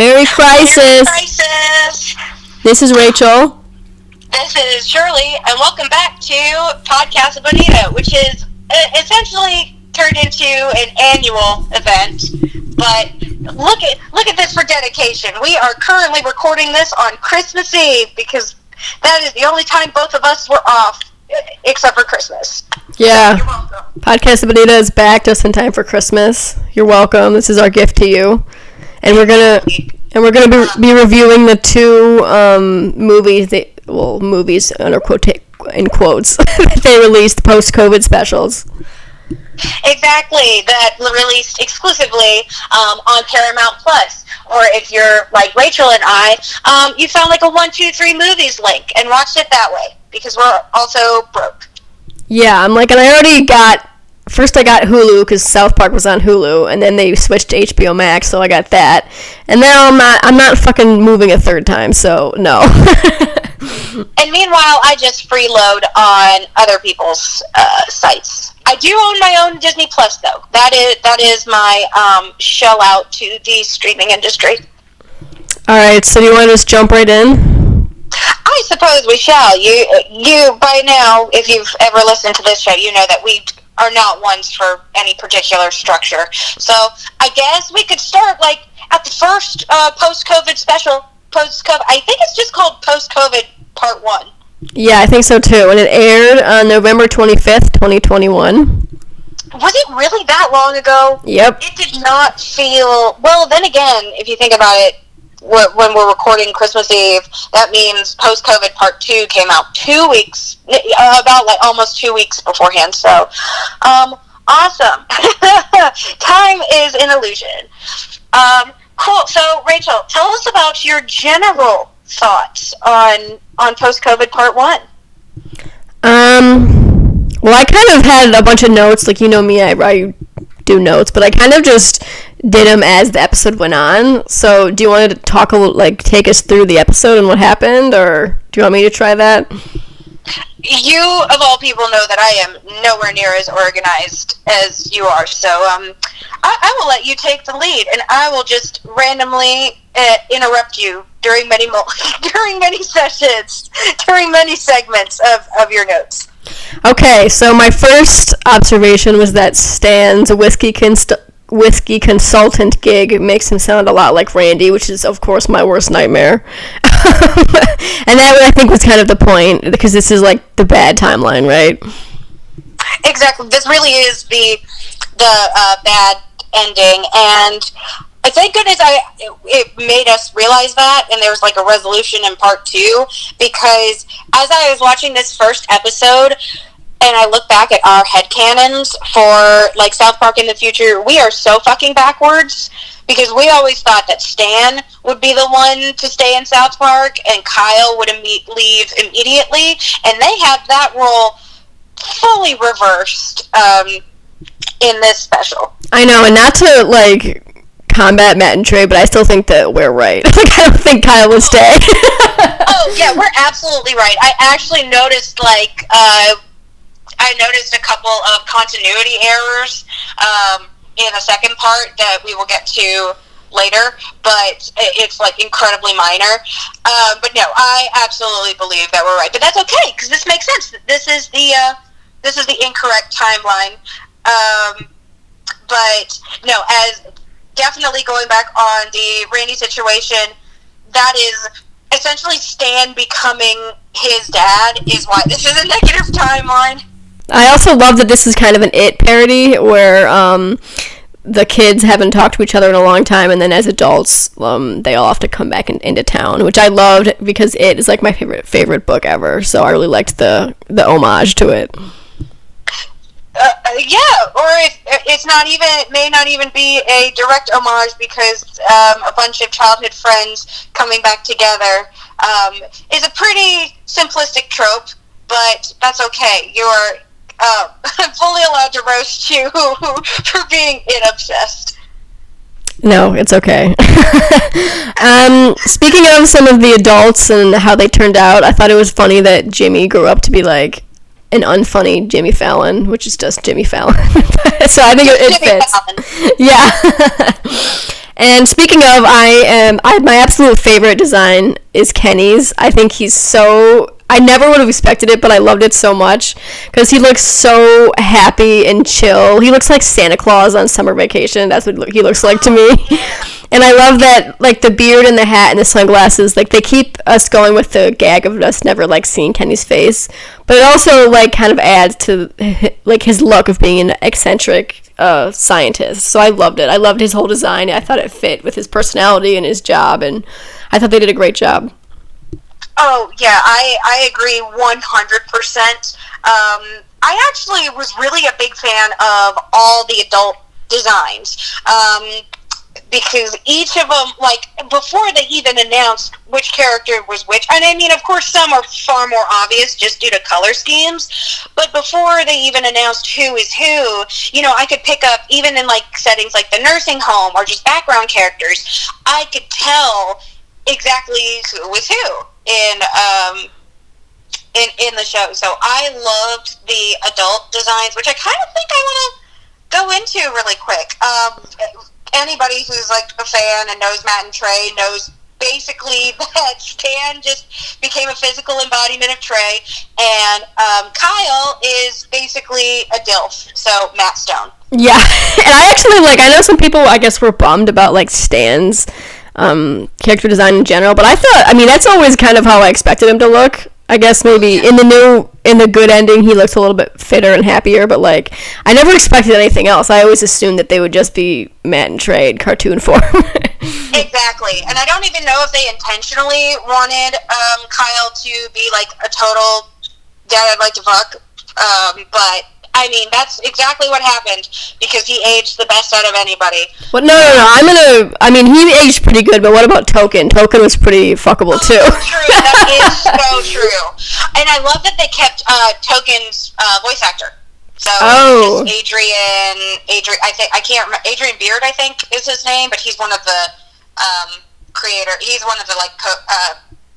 Merry Crisis! This is Rachel. This is Shirley, and welcome back to Podcasa Bonita, which is essentially turned into an annual event. But look at this for dedication. We are currently recording this on Christmas Eve because that is the only time both of us were off, except for Christmas. Yeah. You're welcome. Podcast Bonita is back just in time for Christmas. You're welcome. This is our gift to you. And we're gonna be reviewing the two movies in quotes that they released post-COVID specials. Exactly, that released exclusively on Paramount Plus. Or if you're like Rachel and I, you found like a 1, 2, 3 movies link and watched it that way because we're also broke. Yeah, I got Hulu because South Park was on Hulu, and then they switched to HBO Max, so I got that. And now I'm not fucking moving a third time, so no. And meanwhile, I just freeload on other people's sites. I do own my own Disney Plus, though. That is my shell out to the streaming industry. All right, so do you want to just jump right in? I suppose we shall. You by now, if you've ever listened to this show, you know that we are not ones for any particular structure. So I guess we could start like at the first post-COVID special. I think it's just called Post-COVID Part 1. Yeah, I think so too. And it aired on November 25th, 2021. Was it really that long ago? Yep. It did not feel... Well, then again, if you think about it, when we're recording Christmas Eve, that means Post-COVID Part 2 came out 2 weeks, about like almost 2 weeks beforehand. So, awesome. Time is an illusion. Cool. So, Rachel, tell us about your general thoughts on Post-COVID Part 1. Well, I kind of had a bunch of notes. Like, you know me, I do notes, but I kind of just did them as the episode went on. So, do you want to talk a little, take us through the episode and what happened, or do you want me to try that? You, of all people, know that I am nowhere near as organized as you are, so I will let you take the lead, and I will just randomly interrupt you during many sessions, during many segments of your notes. Okay, so my first observation was that Stan's whiskey consultant gig makes him sound a lot like Randy, which is, of course, my worst nightmare. And that, I think, was kind of the point, because this is, like, the bad timeline, right? Exactly. This really is the bad ending, and thank goodness it made us realize that, and there was, like, a resolution in Part 2, because as I was watching this first episode, and I look back at our headcanons for, like, South Park in the future, we are so fucking backwards, because we always thought that Stan would be the one to stay in South Park, and Kyle would leave immediately, and they have that role fully reversed in this special. I know, and not to, like, combat Matt and Trey, but I still think that we're right. Like, I don't think Kyle would stay. Oh, yeah, we're absolutely right. I actually noticed, I noticed a couple of continuity errors in the second part that we will get to later, but it's like incredibly minor. But no, I absolutely believe that we're right. But that's okay, because this makes sense. This is the incorrect timeline. But no, as definitely going back on the Randy situation, that is essentially Stan becoming his dad is why this is a negative timeline. I also love that this is kind of an It parody where the kids haven't talked to each other in a long time, and then as adults, they all have to come back into town, which I loved because It is like my favorite book ever. So I really liked the homage to it. Yeah, or if it's not even, it may not even be a direct homage because a bunch of childhood friends coming back together is a pretty simplistic trope, but that's okay. You're fully allowed to roast you for being It obsessed. No, it's okay. Speaking of some of the adults and how they turned out, I thought it was funny that Jimmy grew up to be like an unfunny Jimmy Fallon, which is just Jimmy Fallon. So I think it fits. Fallon. Yeah. And speaking of, my absolute favorite design is Kenny's. I think he's so, I never would have expected it, but I loved it so much because he looks so happy and chill. He looks like Santa Claus on summer vacation. That's what he looks like to me. And I love that, like, the beard and the hat and the sunglasses, like, they keep us going with the gag of us never, like, seeing Kenny's face. But it also, like, kind of adds to, like, his look of being an eccentric scientist. So I loved it. I loved his whole design. I thought it fit with his personality and his job, and I thought they did a great job. Oh, yeah, I agree 100%. I actually was really a big fan of all the adult designs. Because each of them, like, before they even announced which character was which, and I mean, of course, some are far more obvious just due to color schemes, but before they even announced who is who, you know, I could pick up, even in, like, settings like the nursing home or just background characters, I could tell exactly who was who in the show. So I loved the adult designs, which I kind of think I want to go into really quick. Anybody who's, like, a fan and knows Matt and Trey knows basically that Stan just became a physical embodiment of Trey, and Kyle is basically a DILF, so Matt Stone. Yeah, and I actually, like, I know some people, I guess, were bummed about, like, Stan's character design in general, but I thought, I mean, that's always kind of how I expected him to look. I guess maybe in the good ending, he looks a little bit fitter and happier, but, like, I never expected anything else. I always assumed that they would just be Matt and Trey in cartoon form. Exactly. And I don't even know if they intentionally wanted Kyle to be, like, a total dad I'd like to fuck. But, I mean, that's exactly what happened, because he aged the best out of anybody. Well, no. I mean, he aged pretty good, but what about Token? Token was pretty fuckable, too. So true. That is so true. And I love that they kept Token's voice actor. So it's Adrian Beard, I think, is his name, but he's one of the he's one of the, like,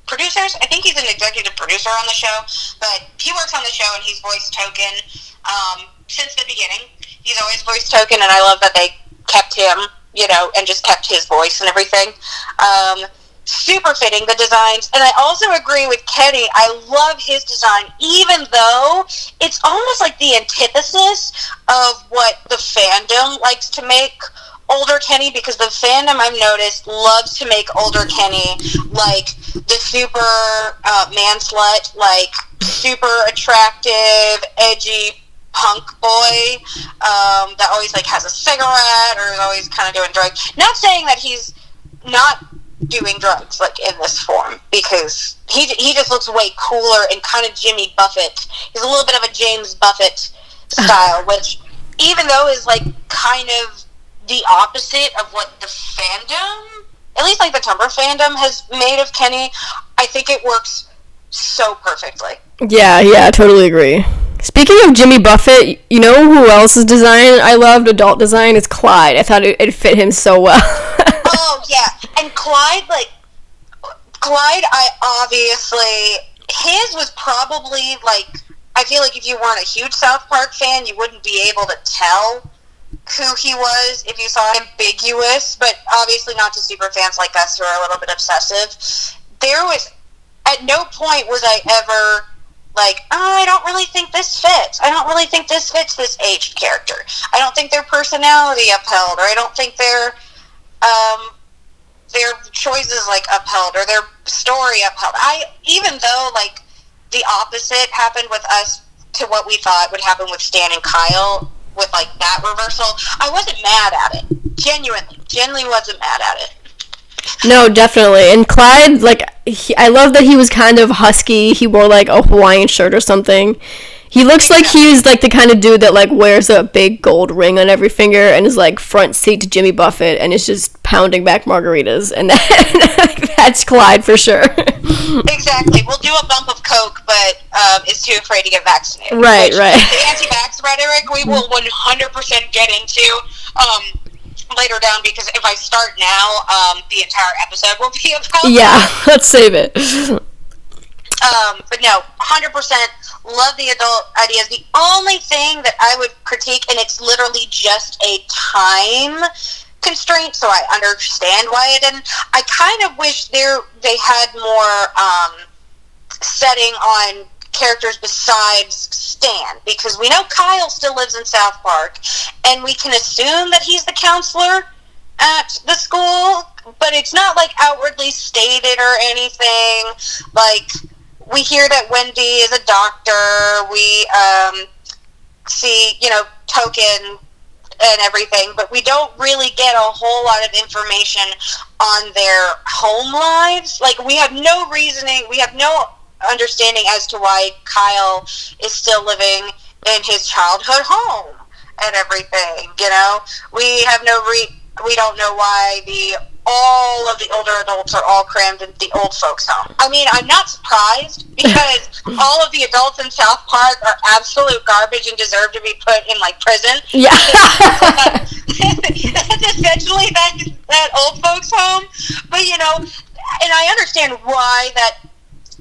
producers. I think he's an executive producer on the show, but he works on the show and he's voiced Token since the beginning. He's always voiced Token, and I love that they kept him, you know, and just kept his voice and everything. Super fitting, the designs. And I also agree with Kenny. I love his design, even though it's almost like the antithesis of what the fandom likes to make older Kenny, because the fandom, I've noticed, loves to make older Kenny like the super man slut, like super attractive, edgy punk boy that always, like, has a cigarette or is always kind of doing drugs. Not saying that he's not doing drugs, like, in this form, because he just looks way cooler and kind of Jimmy Buffett. He's a little bit of a James Buffett style, which, even though is, like, kind of the opposite of what the fandom, at least, like, the Tumblr fandom has made of Kenny, I think it works so perfectly. Yeah, I totally agree. Speaking of Jimmy Buffett, you know who else's design I loved, adult design, is Clyde. I thought it fit him so well. Oh, yeah. And Clyde, I obviously, his was probably, like, I feel like if you weren't a huge South Park fan, you wouldn't be able to tell who he was if you saw ambiguous, but obviously not to super fans like us who are a little bit obsessive. At no point was I ever like, oh, I don't really think this fits. I don't really think this fits this aged character. I don't think their personality upheld, or I don't think their choices, like, upheld, or their story upheld. Even though, like, the opposite happened with us to what we thought would happen with Stan and Kyle, with, like, that reversal, I wasn't mad at it. Genuinely wasn't mad at it. No, definitely. And Clyde, like, I love that he was kind of husky. He wore, like, a Hawaiian shirt or something. He looks like he's, like, the kind of dude that, like, wears a big gold ring on every finger and is, like, front seat to Jimmy Buffett and is just pounding back margaritas. And that's Clyde for sure. Exactly. We'll do a bump of Coke, but is too afraid to get vaccinated. Right. The anti-vax rhetoric we will 100% get into later down, because if I start now, the entire episode will be about let's save it. But no, 100% love the adult ideas. The only thing that I would critique, and it's literally just a time constraint, so I understand why it didn't. I kind of wish they had more setting on characters besides Stan, because we know Kyle still lives in South Park, and we can assume that he's the counselor at the school, but it's not like outwardly stated or anything. Like, we hear that Wendy is a doctor, we see, Token and everything, but we don't really get a whole lot of information on their home lives. Like, we have no reasoning, we have no understanding as to why Kyle is still living in his childhood home and everything. We have we don't know why all of the older adults are all crammed in the old folks home. I mean, I'm not surprised, because all of the adults in South Park are absolute garbage and deserve to be put in prison. Yeah. That's essentially that old folks home. But and I understand why that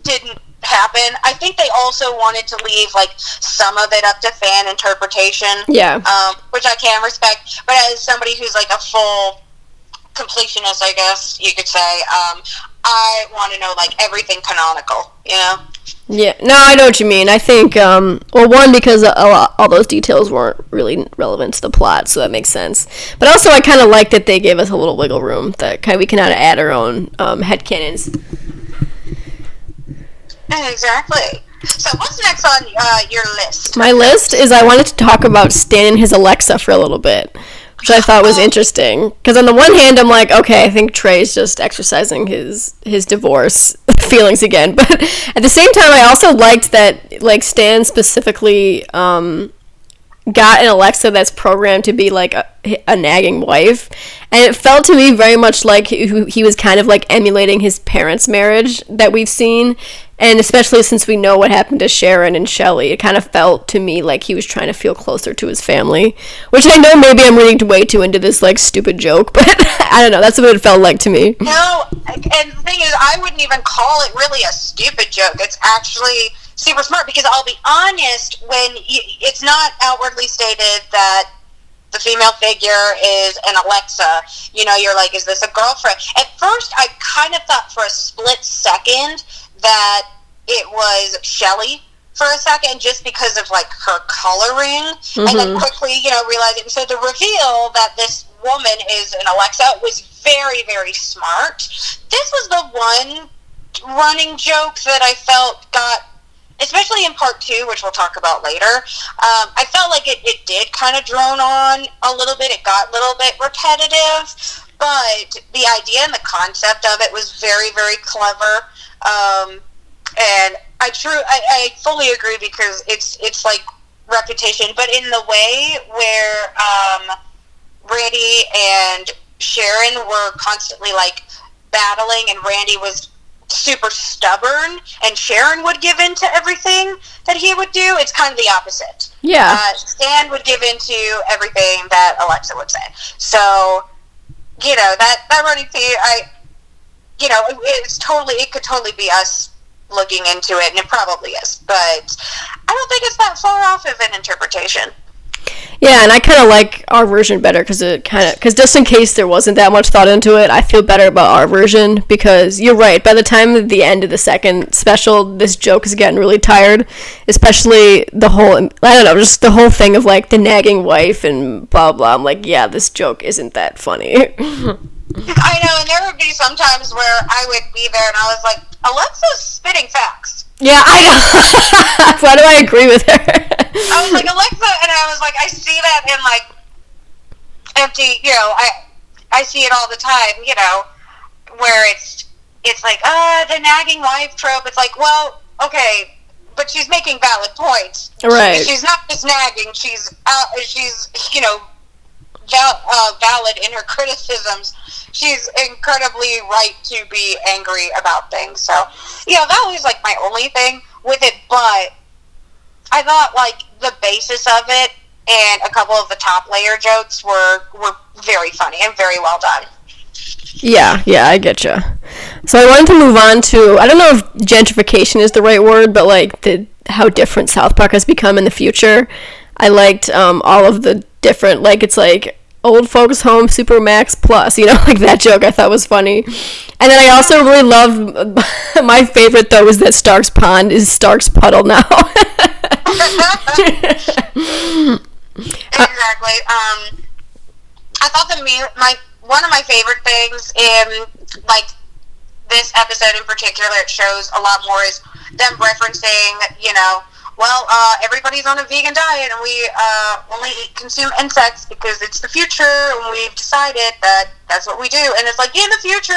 didn't happen. I think they also wanted to leave some of it up to fan interpretation. Yeah. Which I can respect. But as somebody who's a full completionist, I guess you could say, I want to know everything canonical. Yeah. No, I know what you mean. I think one, because all those details weren't really relevant to the plot, so that makes sense. But also, I kind of like that they gave us a little wiggle room that we can add our own headcanons. Exactly. So what's next on your list? My list is I wanted to talk about Stan and his Alexa for a little bit, which I thought was interesting. Because on the one hand, I'm like, okay, I think Trey's just exercising his divorce feelings again. But at the same time, I also liked that Stan specifically got an Alexa that's programmed to be a nagging wife, and it felt to me very much like he was kind of emulating his parents' marriage that we've seen, and especially since we know what happened to Sharon and Shelley, it kind of felt to me like he was trying to feel closer to his family, which I know maybe I'm reading way too into this stupid joke, but I don't know, that's what it felt like to me. No, and the thing is, I wouldn't even call it really a stupid joke. It's actually super smart, because I'll be honest, when it's not outwardly stated that the female figure is an Alexa, you're like, is this a girlfriend? At first, I kind of thought for a split second that it was Shelley for a second, just because of her coloring, and then quickly, realizing. So the reveal that this woman is an Alexa was very, very smart. This was the one running joke that I felt got, especially in part 2, which we'll talk about later, I felt like it did kind of drone on a little bit. It got a little bit repetitive, but the idea and the concept of it was very, very clever. And I fully agree, because it's repetition, but in the way where Randy and Sharon were constantly battling, and Randy was super stubborn, and Sharon would give in to everything that he would do. It's kind of the opposite. Yeah. Stan would give in to everything that Alexa would say. So, that running theme, it could totally be us looking into it, and it probably is, but I don't think it's that far off of an interpretation. Yeah, and I kind of like our version better, because just in case there wasn't that much thought into it, I feel better about our version, because you're right, by the time of the end of the second special, this joke is getting really tired, especially the whole, I don't know, just the whole thing of the nagging wife and blah blah. I'm like, yeah, this joke isn't that funny. I know, and there would be some times where I would be there and I was like, Alexa's spitting facts. Yeah, I know. Why do I agree with her? I was like, Alexa, and I was like, I see that in empty, I see it all the time, where it's the nagging wife trope. It's like, well, okay, but she's making valid points. Right. She's not just nagging. She's valid in her criticisms. She's incredibly right to be angry about things. So, that was my only thing with it. But I thought the basis of it and a couple of the top layer jokes were very funny and very well done. Yeah, I get you. So I wanted to move on to, I don't know if gentrification is the right word, but how different South Park has become in the future. I liked all of the different, old folks home Supermax Plus, like that joke I thought was funny. And then I also really loved, my favorite though was that Stark's Pond is Stark's Puddle now. Exactly. I thought one of my favorite things in like this episode in particular, it shows a lot more, is them referencing, everybody's on a vegan diet and we only consume insects because it's the future and we've decided that that's what we do. And it's like, in the future,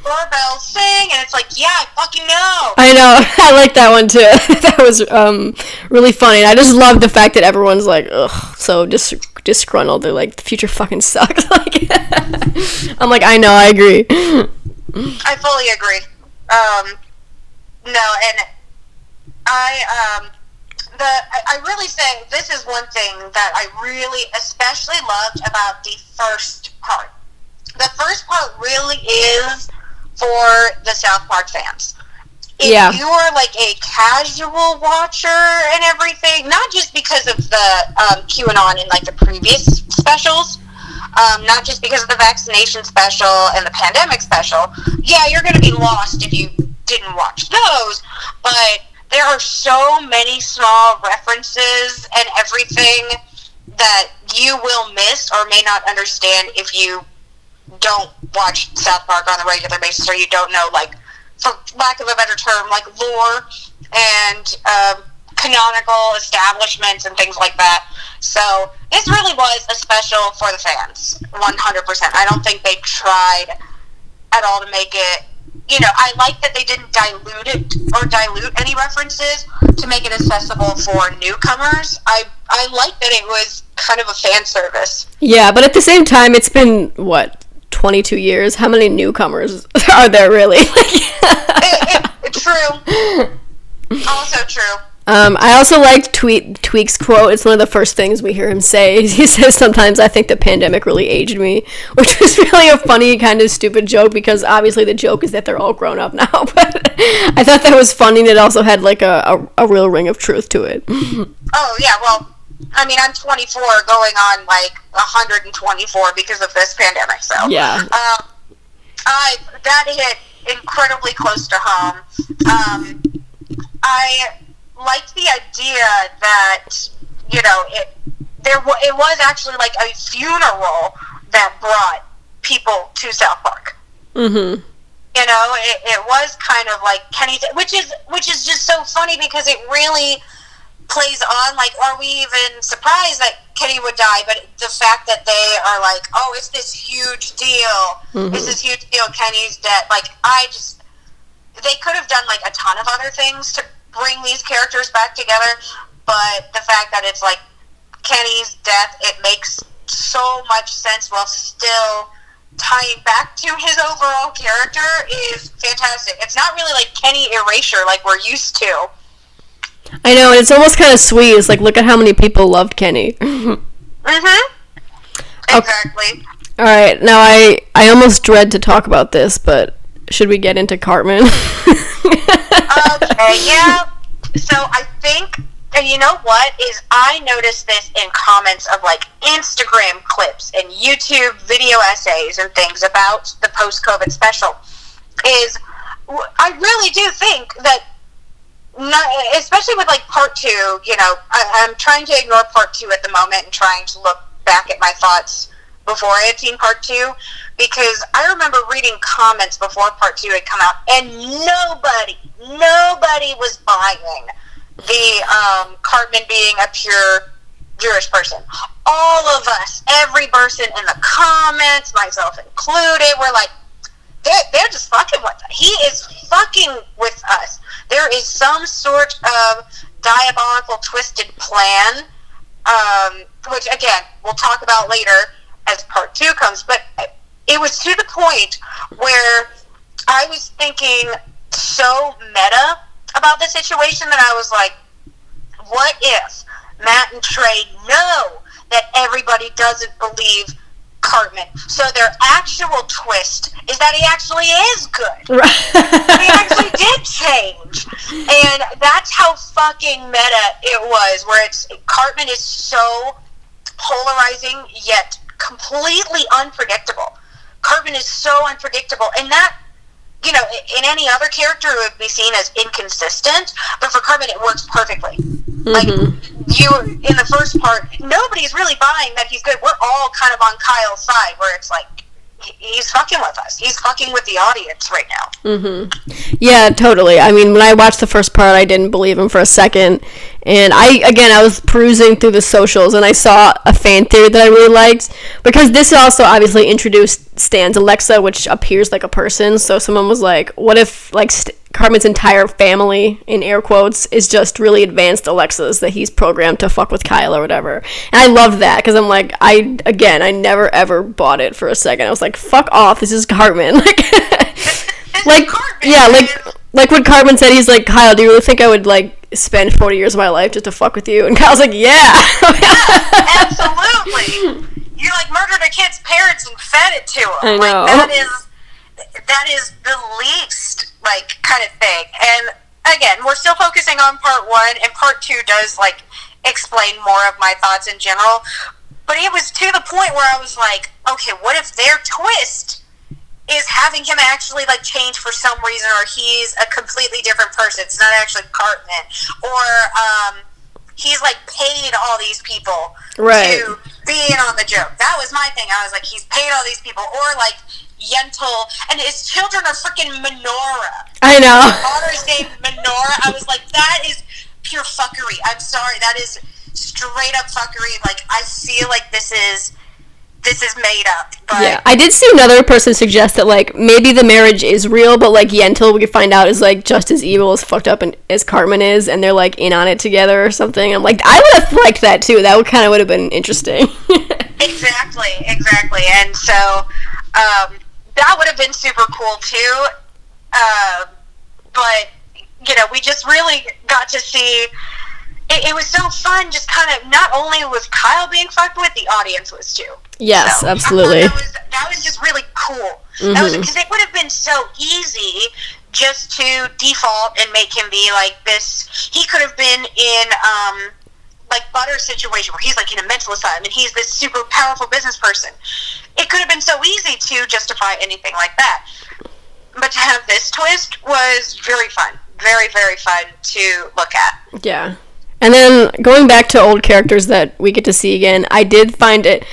doorbells sing, and it's like, yeah, I fucking know. I know. I like that one too. That was really funny. And I just love the fact that everyone's like, ugh, so disgruntled. They're like, the future fucking sucks. Like, I'm like, I know, I agree. I fully agree. No, and I really say this is one thing that I really especially loved about the first part. The first part really is for the South Park fans. If you are like a casual watcher and everything, not just because of the QAnon and like the previous specials, not just because of the vaccination special and the pandemic special, you're going to be lost if you didn't watch those, but there are so many small references and everything that you will miss or may not understand if you don't watch South Park on a regular basis, or you don't know, like, for lack of a better term, like lore and canonical establishments and things like that. So this really was a special for the fans, 100%. I don't think they tried at all to make it, I like that they didn't dilute any references to make it accessible for newcomers. I like that it was kind of a fan service. Yeah, but at the same time, it's been, 22 years? How many newcomers are there really? True. Also true. I also liked Tweek's quote. It's one of the first things we hear him say. He says, sometimes I think the pandemic really aged me, which was really a funny kind of stupid joke, because obviously the joke is that they're all grown up now. But I thought that was funny, and it also had like a real ring of truth to it. Oh, yeah, well, I mean, I'm 24 going on like 124 because of this pandemic, so. Yeah. That hit incredibly close to home. I liked the idea that, it was actually like a funeral that brought people to South Park. Mm-hmm. It was kind of like Kenny's, which is just so funny, because it really plays on, like, are we even surprised that Kenny would die? But the fact that they are like, oh, it's this huge deal. Mm-hmm. It's this huge deal, Kenny's dead. Like, they could have done like a ton of other things to bring these characters back together, but the fact that it's like Kenny's death, it makes so much sense while still tying back to his overall character is fantastic. It's not really like Kenny erasure like we're used to. I know, and it's almost kind of sweet. It's like, look at how many people loved Kenny. Mm-hmm. Exactly. All right, now I almost dread to talk about this, but should we get into Cartman? Okay, yeah. So I think, and you know what, is I noticed this in comments of like Instagram clips and YouTube video essays and things about the post-COVID special, is I really do think that, especially with like part 2, I'm trying to ignore part 2 at the moment and trying to look back at my thoughts before I had seen part 2, because I remember reading comments before part 2 had come out, and nobody was buying the Cartman being a pure Jewish person. All of us, every person in the comments, myself included, were like, they're just fucking with us. He is fucking with us. There is some sort of diabolical, twisted plan, which, again, we'll talk about later as part 2 comes, but it was to the point where I was thinking so meta about the situation that I was like, what if Matt and Trey know that everybody doesn't believe Cartman, so their actual twist is that he actually is good. Right. He actually did change. And that's how fucking meta it was, where Cartman is so polarizing yet completely unpredictable. Cartman is so unpredictable, and that, you know, in any other character it would be seen as inconsistent, but for Cartman it works perfectly. Like, in the first part, nobody's really buying that he's good. We're all kind of on Kyle's side, where it's like, he's fucking with us. He's fucking with the audience right now. Yeah, totally. I mean, when I watched the first part, I didn't believe him for a second. And I was perusing through the socials, and I saw a fan theory that I really liked, because this also obviously introduced Stan's Alexa, which appears like a person. So someone was like, what if, like, Cartman's entire family, in air quotes, is just really advanced Alexas that he's programmed to fuck with Kyle or whatever. And I loved that, because I'm like, I never ever bought it for a second. I was like, fuck off, this is Cartman. Like, Cartman, yeah, like when Cartman said, he's like, Kyle, do you really think I would, like, spend 40 years of my life just to fuck with you? And Kyle's like, yeah. Absolutely. You, like, murdered a kid's parents and fed it to him. I know. Like, that is the least, like, kind of thing. And again, we're still focusing on part 1, and part 2 does, like, explain more of my thoughts in general. But it was to the point where I was like, okay, what if their twist is having him actually, like, change for some reason, or he's a completely different person? It's not actually Cartman. Or he's, like, paid all these people to be in on the joke. That was my thing. I was like, he's paid all these people. Or, like, Yentl, and his children are freaking Menorah. I know. His daughter's name Menorah. I was like, that is pure fuckery. I'm sorry. That is straight up fuckery. Like, I feel like this is made up. But yeah, I did see another person suggest that, like, maybe the marriage is real, but, like, Yentl, we could find out, is, like, just as evil, as fucked up as Cartman is, and they're, like, in on it together or something. I'm like, I would have liked that too. That would have been interesting. Exactly. And so that would have been super cool too. But, you know, we just really got to see. It was so fun, just kind of, not only was Kyle being fucked with, the audience was too. Yes, so, absolutely. That was just really cool. That was, because it would have been so easy just to default and make him be like this. He could have been in, like, Butter's situation, where he's, like, in a mental asylum, and he's this super powerful business person. It could have been so easy to justify anything like that. But to have this twist was very fun. Very, very fun to look at. Yeah. And then going back to old characters that we get to see again, I didn't find it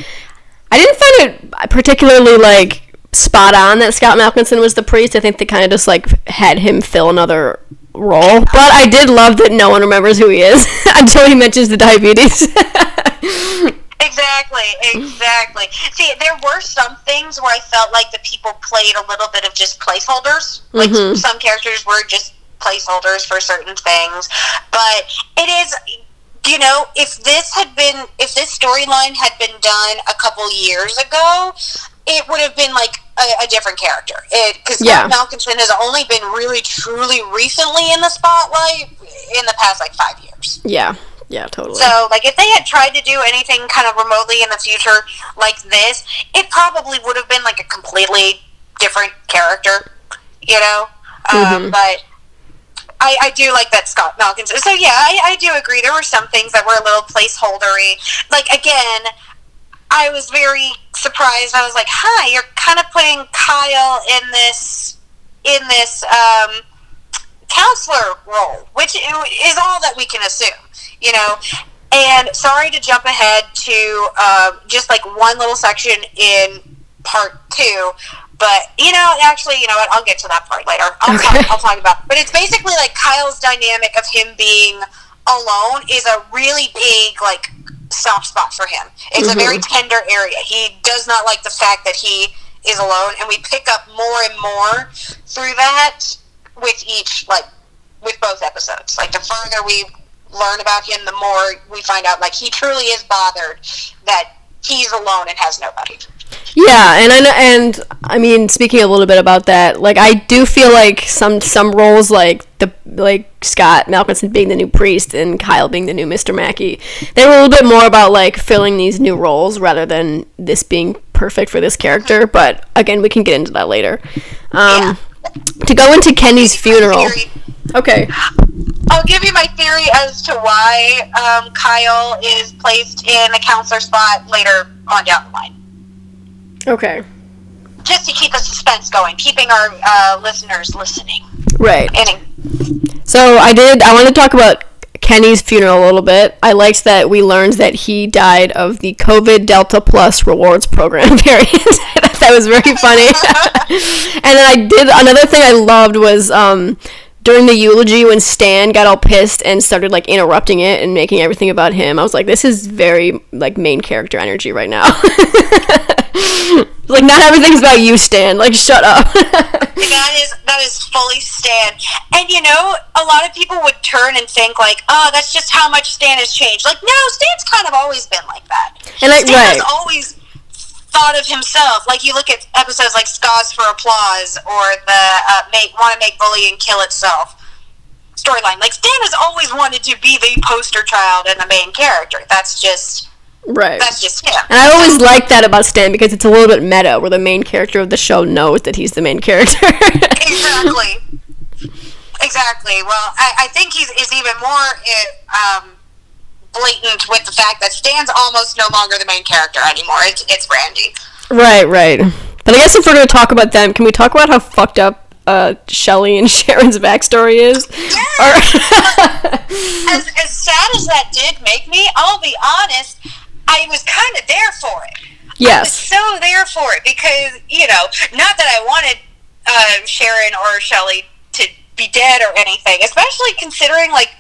particularly, like, spot on that Scott Malkinson was the priest. I think they kind of just, like, had him fill another role. But I did love that no one remembers who he is until he mentions the diabetes. Exactly. See, there were some things where I felt like the people played a little bit of just placeholders. Like, some characters were just placeholders for certain things. But it is, you know, if this storyline had been done a couple years ago, it would have been, like, a different character. Because Scott Malkinson has only been really, truly recently in the spotlight in the past, like, 5 years. Yeah, totally. So, like, if they had tried to do anything kind of remotely in the future like this, it probably would have been, like, a completely different character, you know? But I do like that Scott Malkinson. So, yeah, I do agree. There were some things that were a little placeholdery. Like, again, I was very surprised. I was like, hi, you're kind of putting Kyle in this counselor role, which is all that we can assume. You know, and sorry to jump ahead to just, like, one little section in part 2, but, you know, actually, you know what, I'll get to that part later. I'll talk about it. But it's basically, like, Kyle's dynamic of him being alone is a really big, like, soft spot for him. It's a very tender area. He does not like the fact that he is alone, and we pick up more and more through that with each, like, with both episodes. Like, the further we learn about him, the more we find out, like, he truly is bothered that he's alone and has nobody. Yeah, and I mean, speaking a little bit about that, like, I do feel like some roles, like Scott Malkinson being the new priest and Kyle being the new Mr. Mackey, they were a little bit more about, like, filling these new roles rather than this being perfect for this character. But again, we can get into that later. To go into Kenny's funeral. Okay. I'll give you my theory as to why Kyle is placed in a counselor spot later on down the line. Okay. Just to keep the suspense going, keeping our listeners listening. Right. So I wanted to talk about Kenny's funeral a little bit. I liked that we learned that he died of the COVID Delta Plus rewards program variant. That was very funny. And then another thing I loved was during the eulogy when Stan got all pissed and started like interrupting it and making everything about him. I was like, this is very like main character energy right now. Like, not everything's about you, Stan. Like, shut up. That is fully Stan. And, you know, a lot of people would turn and think, like, oh, that's just how much Stan has changed. Like, no, Stan's kind of always been like that. And Stan has always thought of himself. Like, you look at episodes like Scars for Applause or the Want to Make Bullying Kill Itself storyline. Like, Stan has always wanted to be the poster child and the main character. That's just... Right. That's just him. And I always like that about Stan because it's a little bit meta where the main character of the show knows that he's the main character. Exactly. Well, I think he's even more blatant with the fact that Stan's almost no longer the main character anymore. It's Randy. Right. But I guess if we're going to talk about them, can we talk about how fucked up Shelley and Sharon's backstory is? Yeah. As sad as that did make me, I'll be honest, I was kind of there for it. Yes. I was so there for it because, you know, not that I wanted Sharon or Shelley to be dead or anything, especially considering, like,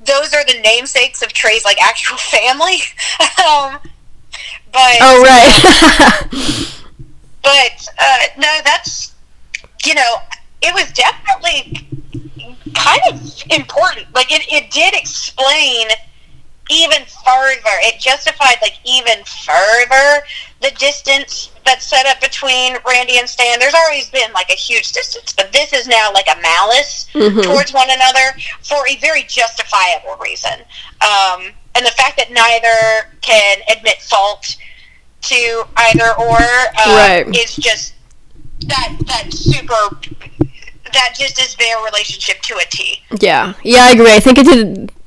those are the namesakes of Trey's, like, actual family. But... Oh, right. No, that's, you know, it was definitely kind of important. Like, it did explain even further. It justified, like, even further the distance that's set up between Randy and Stan. There's always been, like, a huge distance, but this is now, like, a malice towards one another for a very justifiable reason. And the fact that neither can admit fault to either or is just that super... That just is their relationship to a T. Yeah, I agree. I think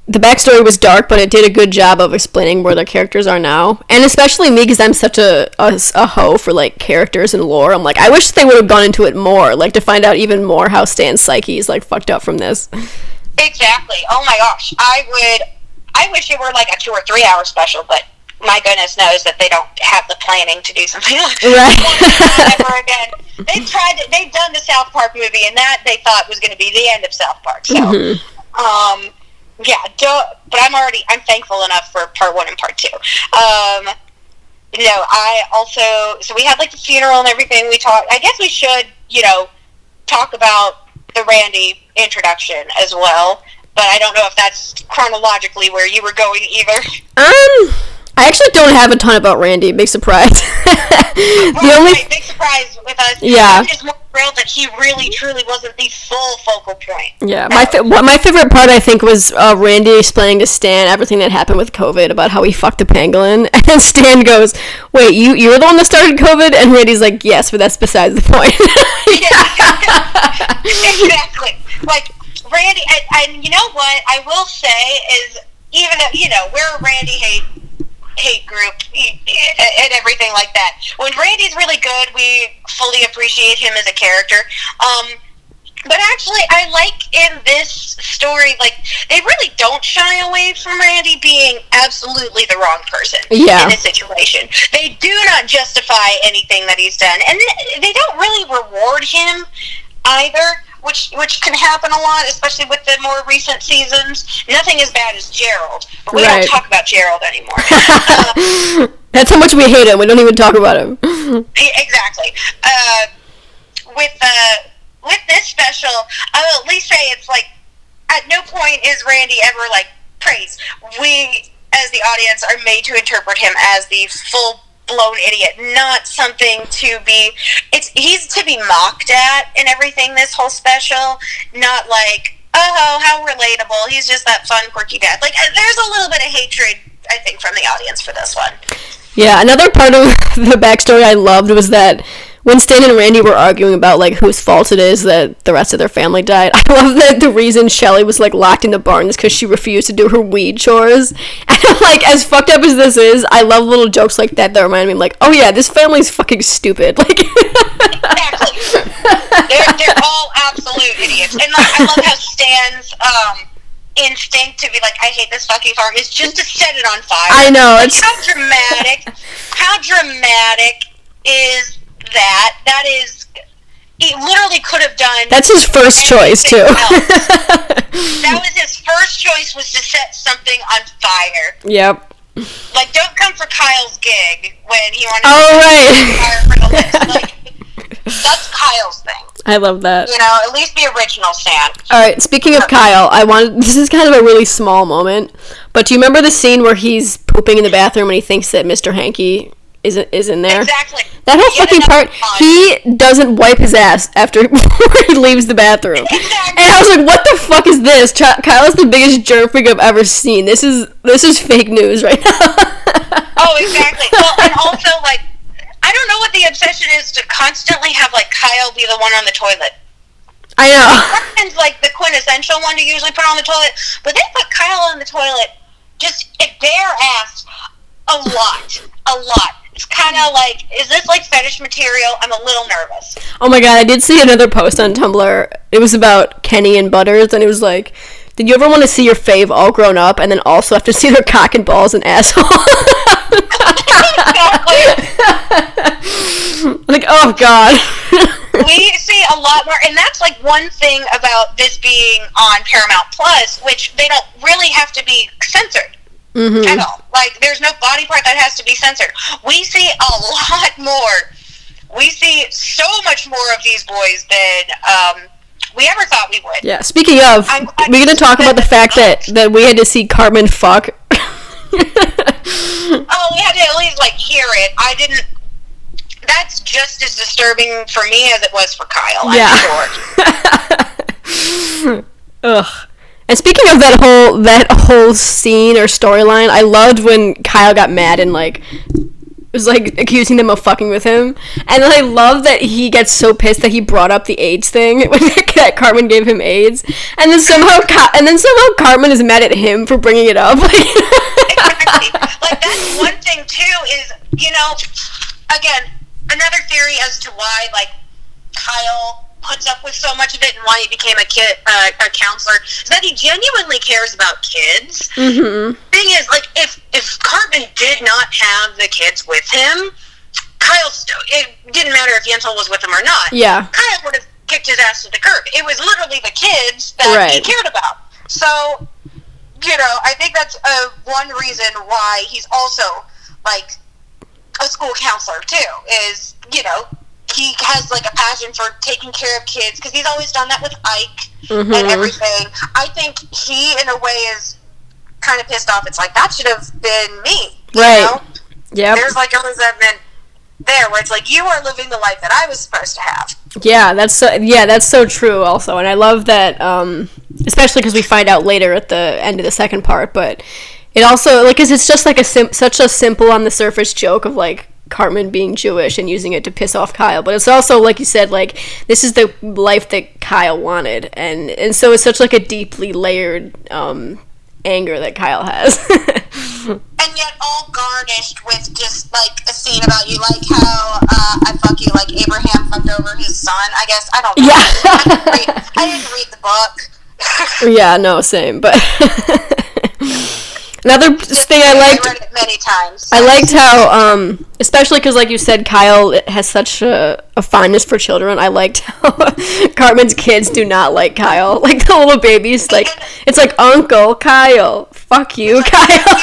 the backstory was dark, but it did a good job of explaining where their characters are now. And especially me, because I'm such a hoe for, like, characters and lore. I'm like, I wish they would have gone into it more, like, to find out even more how Stan's psyche is, like, fucked up from this. Exactly. Oh my gosh. I wish it were, like, a 2 or 3 hour special, but my goodness knows that they don't have the planning to do something like that ever again. They've done the South Park movie, and that they thought was going to be the end of South Park. So, but I'm thankful enough for part 1 and part 2. You know, so we had, like, the funeral and everything. I guess we should, you know, talk about the Randy introduction as well, but I don't know if that's chronologically where you were going either. I actually don't have a ton about Randy. Big surprise. Big surprise with us. Yeah. I'm just more thrilled that he really, truly wasn't the full focal point. Yeah. My favorite part, I think, was Randy explaining to Stan everything that happened with COVID about how he fucked a pangolin. And Stan goes, wait, you were the one that started COVID? And Randy's like, yes, but that's besides the point. Exactly. Like, Randy, and you know what I will say is, even though, you know, we're a Randy hate group and everything like that. When Randy's really good, we fully appreciate him as a character. But actually, I like in this story, like, they really don't shy away from Randy being absolutely the wrong person in this situation. They do not justify anything that he's done, and they don't really reward him either, which can happen a lot, especially with the more recent seasons. Nothing as bad as Gerald, but we don't talk about Gerald anymore. That's how much we hate him. We don't even talk about him. Exactly. With this special, I will at least say it's like, at no point is Randy ever, like, praised. We, as the audience, are made to interpret him as the full-blown idiot, not something to be... He's to be mocked at and everything, this whole special, not like, oh, how relatable, he's just that fun, quirky dad. Like, there's a little bit of hatred, I think, from the audience for this one. Yeah, another part of the backstory I loved was that When Stan and Randy were arguing about, like, whose fault it is that the rest of their family died, I love that the reason Shelley was, like, locked in the barn is because she refused to do her weed chores. And I'm like, as fucked up as this is, I love little jokes like that remind me, like, oh yeah, this family's fucking stupid. Like, exactly. They're all absolute idiots. And, like, I love how Stan's, instinct to be like, I hate this fucking farm, is just to set it on fire. I know. Like, how dramatic is that? That is, he literally could have done. That's his first choice too. That was his first choice, was to set something on fire. Yep. Like, don't come for Kyle's gig when he wanted to fire for the list. Like, that's Kyle's thing. I love that. You know, at least the original Stan. Alright, speaking of Kyle, this is kind of a really small moment, but do you remember the scene where he's pooping in the bathroom and he thinks that Mr. Hanky is in there? Exactly. That whole fucking part, he doesn't wipe his ass after he leaves the bathroom. Exactly. And I was like, what the fuck is this? Kyle is the biggest jerk freak I've ever seen. This is fake news right now. Oh, exactly. Well, and also, like, I don't know what the obsession is to constantly have, like, Kyle be the one on the toilet. I know. Cartman's, like, the quintessential one to usually put on the toilet, but they put Kyle on the toilet just bare ass a lot. It's kind of like, is this, like, fetish material? I'm a little nervous. Oh my god, I did see another post on Tumblr. It was about Kenny and Butters, and it was like, did you ever want to see your fave all grown up and then also have to see their cock and balls and asshole? Like, oh god. We see a lot more, and that's like one thing about this being on Paramount Plus, which they don't really have to be censored at all. Like, there's no body part that has to be censored. We see a lot more. We see so much more of these boys than we ever thought we would. Yeah, speaking of, we're going to talk about the fact that we had to see Cartman fuck. Oh, we had to at least, like, hear it. I didn't... That's just as disturbing for me as it was for Kyle, I'm sure. Ugh. And speaking of that whole scene or storyline, I loved when Kyle got mad and, like, was, like, accusing them of fucking with him. And I love that he gets so pissed that he brought up the AIDS thing when that Cartman gave him AIDS. And then somehow Cartman is mad at him for bringing it up. Exactly. Like, that's one thing, too, is, you know, again, another theory as to why, like, Kyle puts up with so much of it and why he became a counselor is that he genuinely cares about kids. Mm-hmm. Thing is, like, if Cartman did not have the kids with him, it didn't matter if Yentl was with him or not. Yeah. Kyle would have kicked his ass to the curb. It was literally the kids that he cared about. So, you know, I think that's one reason why he's also, like, a school counselor, too, is, you know, he has, like, a passion for taking care of kids, because he's always done that with Ike and everything. I think he, in a way, is kind of pissed off. It's like, that should have been me, you know? Yep. There's, like, a resentment there, where it's like, you are living the life that I was supposed to have. Yeah, that's so true also, and I love that, especially because we find out later at the end of the second part, but it also, like, 'cause it's just, like, such a simple on-the-surface joke of, like, Cartman being Jewish and using it to piss off Kyle, but it's also, like you said, like, this is the life that Kyle wanted, and so it's such, like, a deeply layered anger that Kyle has. And yet all garnished with just, like, a scene about you, like how I fuck you like Abraham fucked over his son, I guess. I don't know. Yeah. I didn't read the book. Yeah, no, same, but another thing I liked... I read it many times. I liked how, especially because, like you said, Kyle has such a fondness for children. I liked how Cartman's kids do not like Kyle. Like, the little babies, like, it's like, Uncle Kyle, fuck you, Kyle.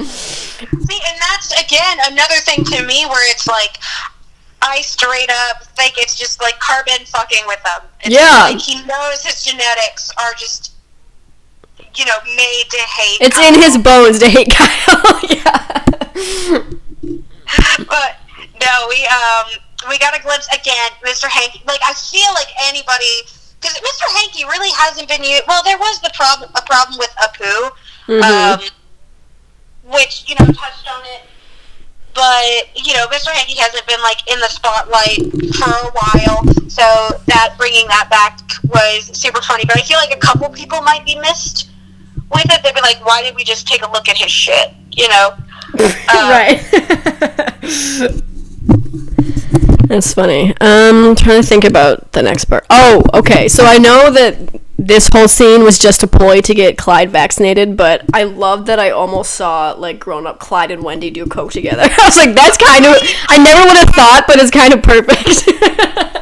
See, and that's, again, another thing to me where it's like, I straight up think it's just, like, Cartman fucking with them. It's like, he knows his genetics are just... you know, made to hate It's Kyle. in his bones to hate Kyle. Yeah. But no, we got a glimpse again, Mr. Hanky. Like, I feel like anybody, because Mr. Hanky really hasn't been used. Well, there was a problem with Apu, which, you know, touched on it but, you know, Mr. Hanky hasn't been, like, in the spotlight for a while, so that bringing that back was super funny. But I feel like a couple people might be missed with it. They'd be like, why did we just take a look at his shit, you know? Right. That's funny. I'm trying to think about the next part. Oh, okay. So I know that this whole scene was just a ploy to get Clyde vaccinated, but I love that I almost saw, like, grown-up Clyde and Wendy do coke together. I was like, that's kind of... I never would have thought, but it's kind of perfect.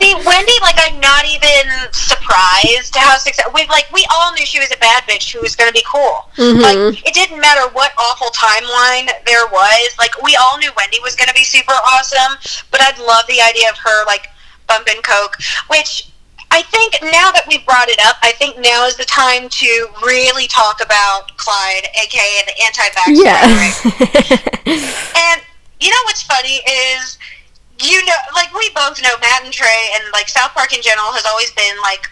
See, Wendy, like, I'm not even surprised how successful... We all knew she was a bad bitch who was going to be cool. Mm-hmm. Like, it didn't matter what awful timeline there was. Like, we all knew Wendy was going to be super awesome, but I'd love the idea of her, like, bumping coke, which... I think now that we've brought it up, I think now is the time to really talk about Clyde, aka the anti-vaxxer. Yeah. And you know what's funny is, you know, like, we both know Matt and Trey, and, like, South Park in general has always been, like,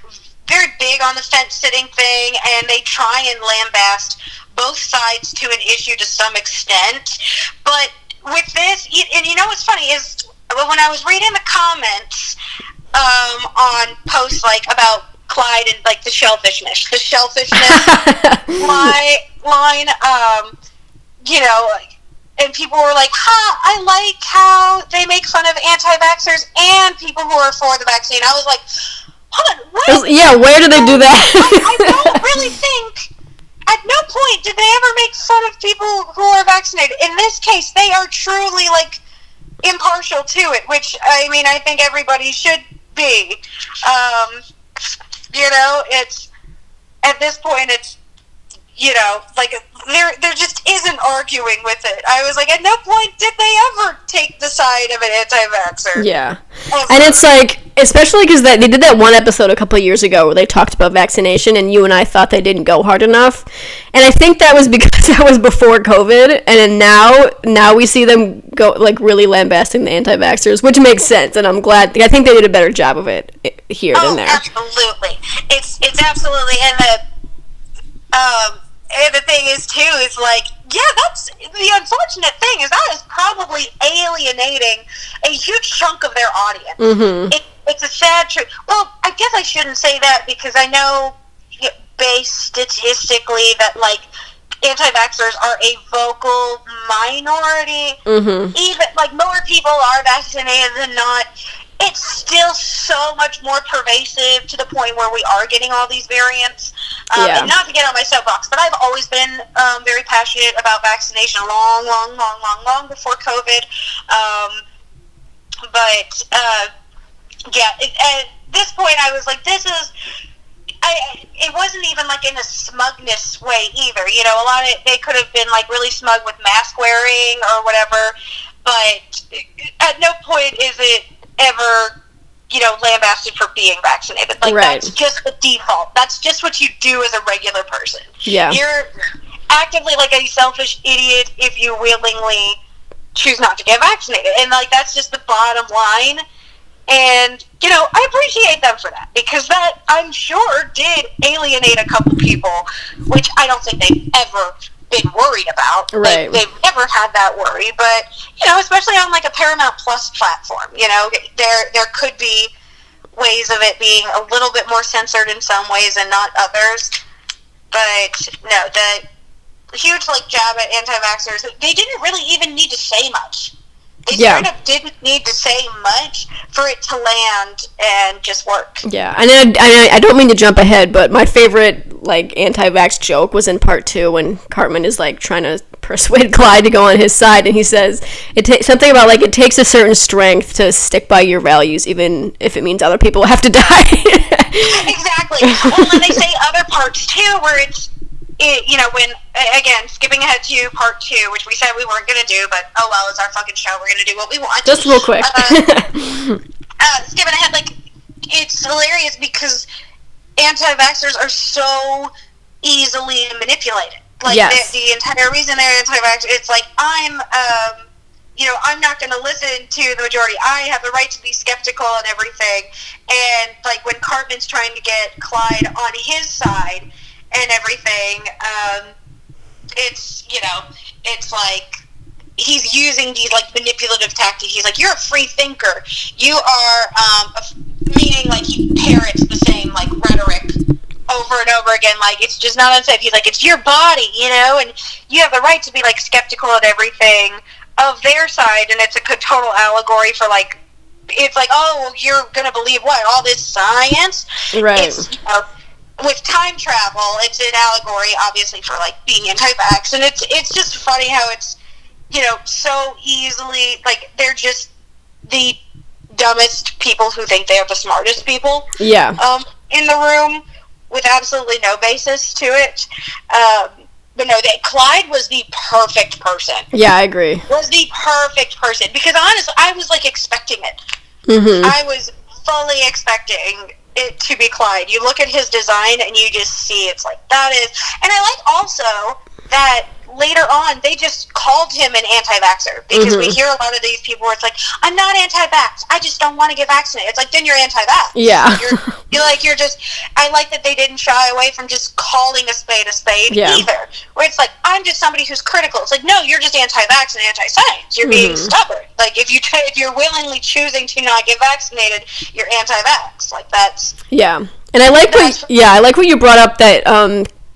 very big on the fence-sitting thing, and they try and lambast both sides to an issue to some extent. But with this, and you know what's funny is, when I was reading the comments on posts, like, about Clyde and, like, the shellfishness line, you know, and people were like, I like how they make fun of anti-vaxxers and people who are for the vaccine. I was like, hold on, what? Yeah, where do they do that? I don't really think, at no point did they ever make fun of people who are vaccinated. In this case, they are truly, like, impartial to it, which, I mean, I think everybody should be. You know, it's, at this point, it's, you know, like, there just isn't arguing with it. I was like, at no point did they ever take the side of an anti-vaxxer. Yeah. And it's like, especially because they did that one episode a couple of years ago where they talked about vaccination, and you and I thought they didn't go hard enough. And I think that was because that was before COVID, and then now we see them go, like, really lambasting the anti-vaxxers, which makes sense, and I'm glad. I think they did a better job of it here than there. Absolutely. It's absolutely, and the thing is, too, is, like, yeah, that's, the unfortunate thing is that is probably alienating a huge chunk of their audience. Mm-hmm. It's a sad truth. Well, I guess I shouldn't say that, because I know, based statistically, that, like, anti-vaxxers are a vocal minority. Mm-hmm. Even, like, more people are vaccinated than not. It's still so much more pervasive to the point where we are getting all these variants. And not to get on my soapbox, but I've always been very passionate about vaccination long before COVID. At this point, I was like, it wasn't even, like, in a smugness way either. You know, a lot of they could have been, like, really smug with mask wearing or whatever, but at no point is it ever, you know, lambasted for being vaccinated. Like, right. That's just the default. That's just what you do as a regular person. Yeah. You're actively, like, a selfish idiot if you willingly choose not to get vaccinated. And, like, that's just the bottom line. And, you know, I appreciate them for that, because that, I'm sure, did alienate a couple people, which I don't think they've ever been worried about. Right. They've never had that worry, but, you know, especially on, like, a Paramount Plus platform, you know, there could be ways of it being a little bit more censored in some ways and not others. But, no, the huge, like, jab at anti-vaxxers, they didn't really even need to say much. They straight up didn't need to say much for it to land and just work. Yeah, and I don't mean to jump ahead, but my favorite, like, anti-vax joke was in part 2 when Cartman is, like, trying to persuade Clyde to go on his side, and he says something about, like, it takes a certain strength to stick by your values, even if it means other people have to die. Exactly. Well, and they say other parts too, where you know, when, again, skipping ahead to part 2, which we said we weren't going to do, but oh well, it's our fucking show, we're going to do what we want. Just real quick. Skipping ahead, like, it's hilarious because anti-vaxxers are so easily manipulated. Like, yes. the entire reason they're anti-vaxxers, it's like, you know, I'm not going to listen to the majority. I have the right to be skeptical and everything. And, like, when Cartman's trying to get Clyde on his side and everything, it's, you know, it's like, he's using these like manipulative tactics. He's like, you're a free thinker. You are meaning like he parrots the same like rhetoric over and over again. Like, it's just not unsafe. He's like, it's your body, you know, and you have the right to be like skeptical at everything of their side. And it's a total allegory for like, it's like, oh, you're gonna believe what, all this science? Right. It's, you know, with time travel, it's an allegory, obviously, for like being anti-vax, and it's just funny how it's, you know, so easily like they're just the dumbest people who think they are the smartest people. Yeah. In the room with absolutely no basis to it. But no, Clyde was the perfect person. Yeah, I agree. Was the perfect person because honestly, I was like expecting it. Mm-hmm. I was fully expecting it to be Clyde. You look at his design and you just see it's like that is. And I like also that later on they just called him an anti-vaxxer because we hear a lot of these people where it's like, I'm not anti-vax, I just don't want to get vaccinated. It's like, then you're anti-vax. Yeah. You're just, I like that they didn't shy away from just calling a spade either. Where it's like, I'm just somebody who's critical. It's like, no, you're just anti-vax and anti-science. You're being stubborn. Like, if you're willingly choosing to not get vaccinated, you're anti-vax. Like, that's... Yeah. And I like what you brought up that,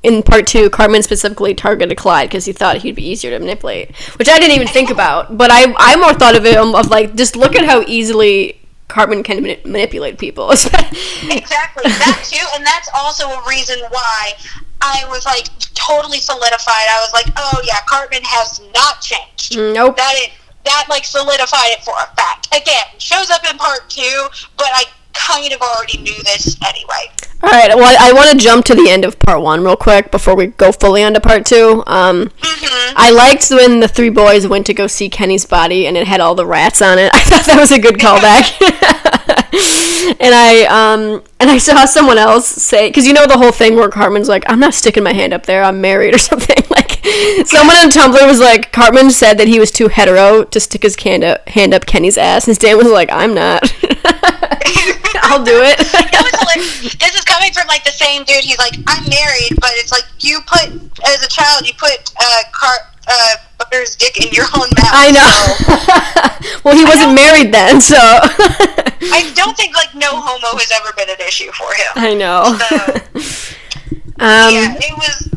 in part 2, Cartman specifically targeted Clyde because he thought he'd be easier to manipulate, which I didn't even think about. But I more thought of it of like, just look at how easily Cartman can manipulate people. Exactly, that too, and that's also a reason why I was like totally solidified. I was like, oh yeah, Cartman has not changed. Nope. That like solidified it for a fact. Again, shows up in part 2, but I kind of already knew this anyway. All right, well, I want to jump to the end of part 1 real quick before we go fully onto part 2. I liked when the 3 boys went to go see Kenny's body and it had all the rats on it. I thought that was a good callback. And I saw someone else say, because you know the whole thing where Cartman's like, I'm not sticking my hand up there, I'm married or something. Like, someone on Tumblr was like, Cartman said that he was too hetero to stick his hand up Kenny's ass, and Stan was like, I'm not. I'll do it. It was hilarious. This is coming from like the same dude. He's like, I'm married, but it's like as a child, you put Butter's dick in your own mouth. I know. So. Well, he wasn't married then, so. I don't think like no homo has ever been an issue for him. I know. So, yeah, it was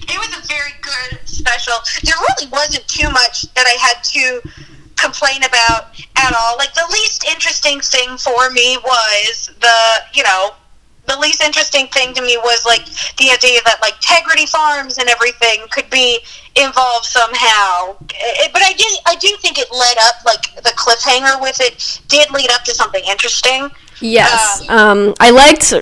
a very good special. There really wasn't too much that I had to complain about at all. Like, the least interesting thing for me was the least interesting thing to me was like the idea that like Tegrity Farms and everything could be involved somehow. But I do think it led up, like the cliffhanger with it did lead up to something interesting. Yes. I liked,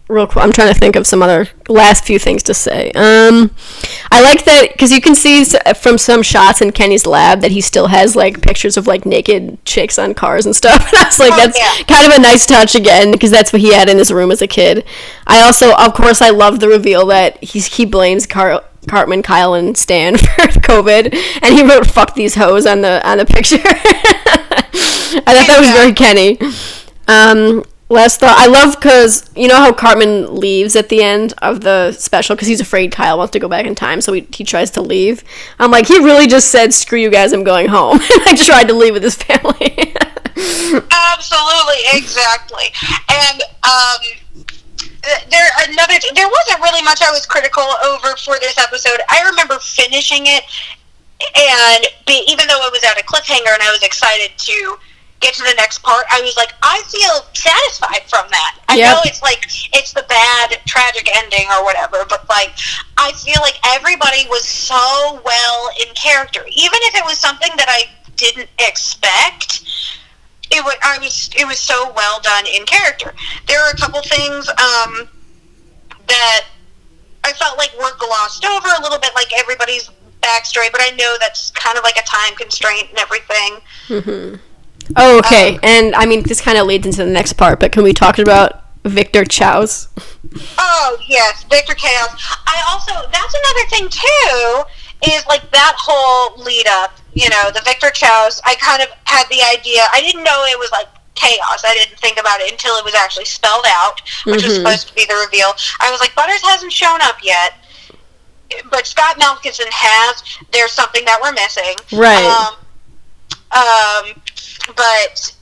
real quick, I'm trying to think of some other last few things to say. I like that, because you can see from some shots in Kenny's lab that he still has, like, pictures of, like, naked chicks on cars and stuff. And I was like, that's kind of a nice touch again, because that's what he had in his room as a kid. I also, of course, I love the reveal that he blames Cartman, Kyle, and Stan for COVID, and he wrote "fuck these hoes" on the picture. I thought that was very Kenny. Last thought, I love, because you know how Cartman leaves at the end of the special because he's afraid Kyle wants to go back in time, so he tries to leave. I'm like, he really just said, screw you guys, I'm going home. And I tried to leave with his family. Absolutely, exactly. And there wasn't really much I was critical over for this episode. I remember finishing it, and even though it was at a cliffhanger and I was excited to get to the next part, I was like, I feel satisfied from that. I know it's like, it's the bad, tragic ending or whatever, but like, I feel like everybody was so well in character. Even if it was something that I didn't expect, it was so well done in character. There were a couple things that I felt like were glossed over a little bit, like everybody's backstory, but I know that's kind of like a time constraint and everything. Mm-hmm. Oh, okay. And, I mean, this kind of leads into the next part, but can we talk about Victor Chaos? Oh, yes, Victor Chaos. That's another thing, too, is, like, that whole lead-up, the Victor Chaos, I kind of had the idea, I didn't know it was, like, chaos. I didn't think about it until it was actually spelled out, which was supposed to be the reveal. I was like, Butters hasn't shown up yet, but Scott Malkinson has. There's something that we're missing. Right. But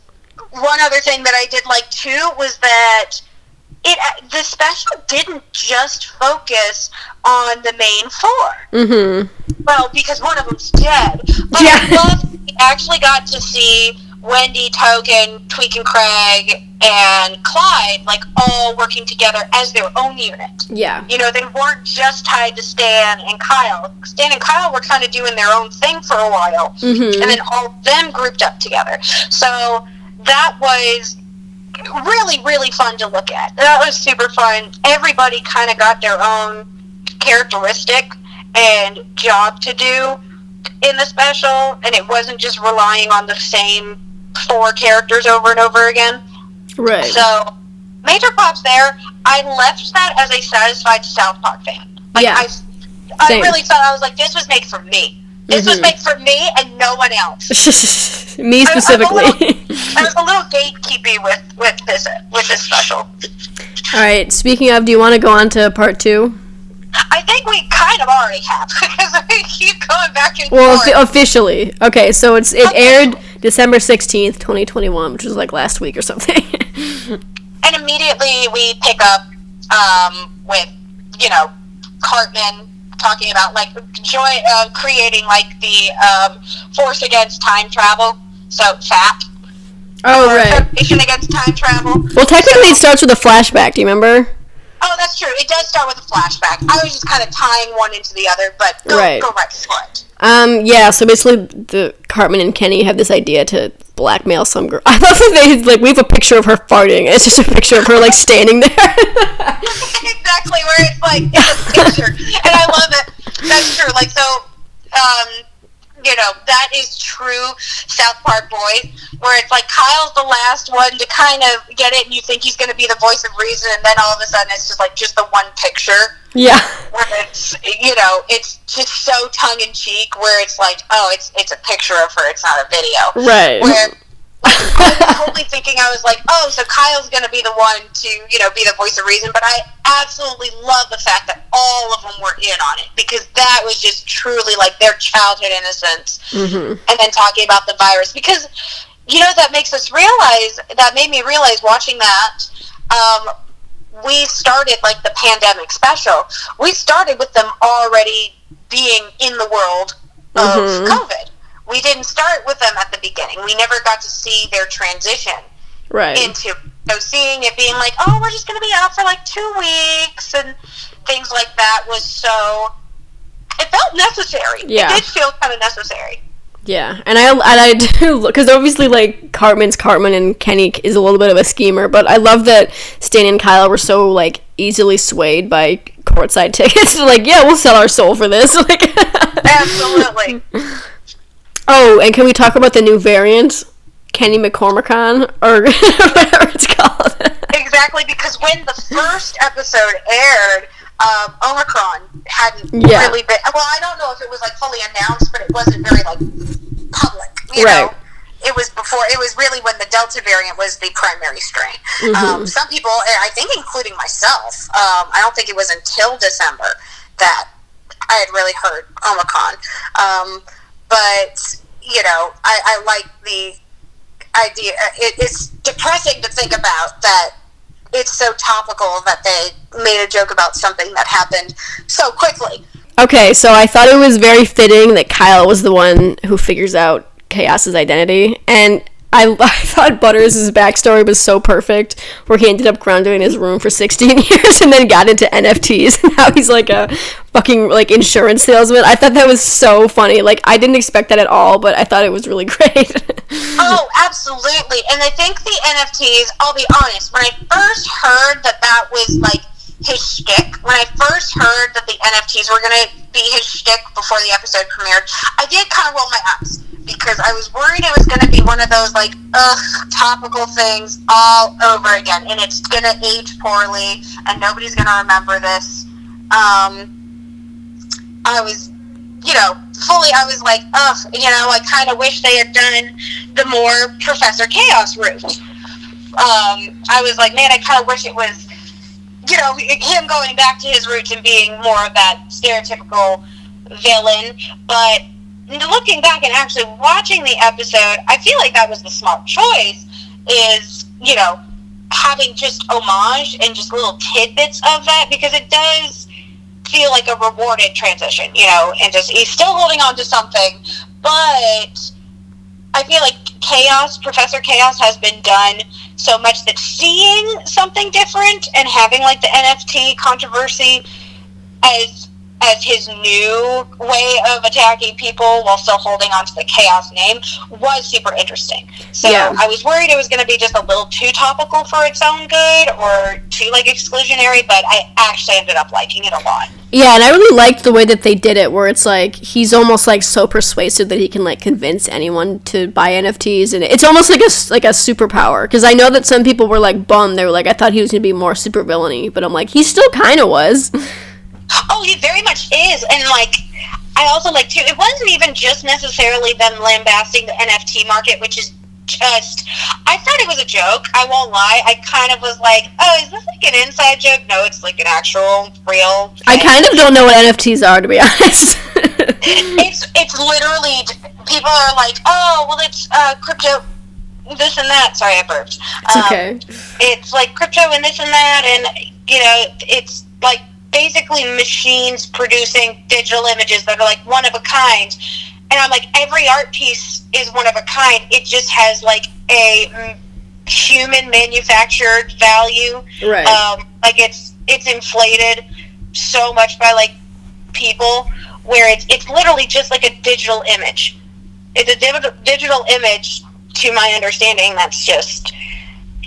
one other thing that I did like too was that the special didn't just focus on the main four. Mm-hmm. Well, because one of them's dead. But I love we actually got to see Wendy, Token, Tweak and Craig, and Clyde, like, all working together as their own unit. Yeah. You know, they weren't just tied to Stan and Kyle. Stan and Kyle were kind of doing their own thing for a while. Mm-hmm. And then all of them grouped up together. So that was really, really fun to look at. That was super fun. Everybody kind of got their own characteristic and job to do in the special, and it wasn't just relying on the same 4 characters over and over again. Right. So, major props there. I left that as a satisfied South Park fan. Like, yeah. I really thought, I was like, this was made for me. This was made for me and no one else. Me specifically. I was a little gatekeeping with this special. All right. Speaking of, do you want to go on to part 2? I think we kind of already have, because we keep going back and forth. Well, officially. Okay, so it aired December 16th, 2021, which was like last week or something. And immediately we pick up with, you know, Cartman talking about, like, creating, like, the Force Against Time Travel, so FAT. Oh, right. Foundation Against Time Travel. Well, technically it starts with a flashback, do you remember? Oh, that's true. It does start with a flashback. I was just kind of tying one into the other, but go right for it. Yeah, so basically the Cartman and Kenny have this idea to blackmail some girl. I love that they, like, we have a picture of her farting, and it's just a picture of her, like, standing there. Exactly, where it's, like, it's a picture. And I love it. That's true. Like, so, you know, that is true South Park boys, where it's like Kyle's the last one to kind of get it, and you think he's going to be the voice of reason, and then all of a sudden it's just like just the one picture. Yeah. Where it's, you know, it's just so tongue-in-cheek, where it's like, oh, it's a picture of her, it's not a video. Right. Where, like, I was totally thinking, I was like, oh, so Kyle's going to be the one to, you know, be the voice of reason, but I absolutely love the fact that all of them were in on it, because that was just truly, like, their childhood innocence, and then talking about the virus, because, you know, that made me realize watching that, we started, like, the pandemic special, we started with them already being in the world of COVID. We didn't start with them at the beginning. We never got to see their transition into, so seeing it being like, oh, we're just going to be out for like 2 weeks and things like that was so, it felt necessary. Yeah. It did feel kind of necessary. Yeah, and I do, because obviously, like, Cartman's Cartman and Kenny is a little bit of a schemer, but I love that Stan and Kyle were so, like, easily swayed by courtside tickets. Like, yeah, we'll sell our soul for this. Like, absolutely. Oh, and can we talk about the new variant, Kenny McCormicon, or whatever it's called? Exactly, because when the first episode aired, Omicron hadn't really been, well, I don't know if it was, like, fully announced, but it wasn't very, like, public, you know? It was really when the Delta variant was the primary strain. Some people, I think including myself, I don't think it was until December that I had really heard Omicron. But, you know, I like the idea. It's depressing to think about that it's so topical that they made a joke about something that happened so quickly. Okay, so I thought it was very fitting that Kyle was the one who figures out Chaos's identity, and I thought Butters' backstory was so perfect, where he ended up grounded in his room for 16 years and then got into NFTs, and now he's like a fucking, like, insurance salesman. I thought that was so funny. Like, I didn't expect that at all, but I thought it was really great. Oh, absolutely. And I think the NFTs, I'll be honest, when I first heard that was, like, his shtick, when I first heard that the NFTs were going to be his shtick before the episode premiered, I did kind of roll my eyes, because I was worried it was going to be one of those, like, topical things all over again, and it's going to age poorly, and nobody's going to remember this. I was, you know, I was like, you know, I kind of wish they had done the more Professor Chaos route. I was like, man, I kind of wish it was, you know, him going back to his roots and being more of that stereotypical villain, but looking back and actually watching the episode, I feel like that was the smart choice, is, you know, having just homage and just little tidbits of that, because it does feel like a rewarded transition, you know, and just, he's still holding on to something, but I feel like Professor Chaos has been done so much that seeing something different and having, like, the NFT controversy as his new way of attacking people while still holding on to the Chaos name was super interesting. So yeah. I was worried it was going to be just a little too topical for its own good or too, like, exclusionary, but I actually ended up liking it a lot. Yeah, and I really liked the way that they did it, where it's like he's almost like so persuasive that he can like convince anyone to buy NFTs, and it's almost like a superpower. Because I know that some people were like bummed; they were like, I thought he was gonna be more super villainy, but I'm like, he still kind of was. Oh, he very much is, and like I also like too. It wasn't even just necessarily them lambasting the NFT market, which is just, I thought it was a joke. I won't lie. I kind of was like, oh, is this like an inside joke? No, it's like an actual, real thing. I kind of don't know what NFTs are, to be honest. It's literally, people are like, oh, well, it's crypto, this and that. Sorry, I burped. It's okay. It's like crypto and this and that, and, you know, it's like basically machines producing digital images that are like one of a kind. And I'm like, every art piece is one of a kind. It just has like a human manufactured value. Right. Like it's inflated so much by like people, where it's literally just like a digital image. It's a digital image, to my understanding, that's just,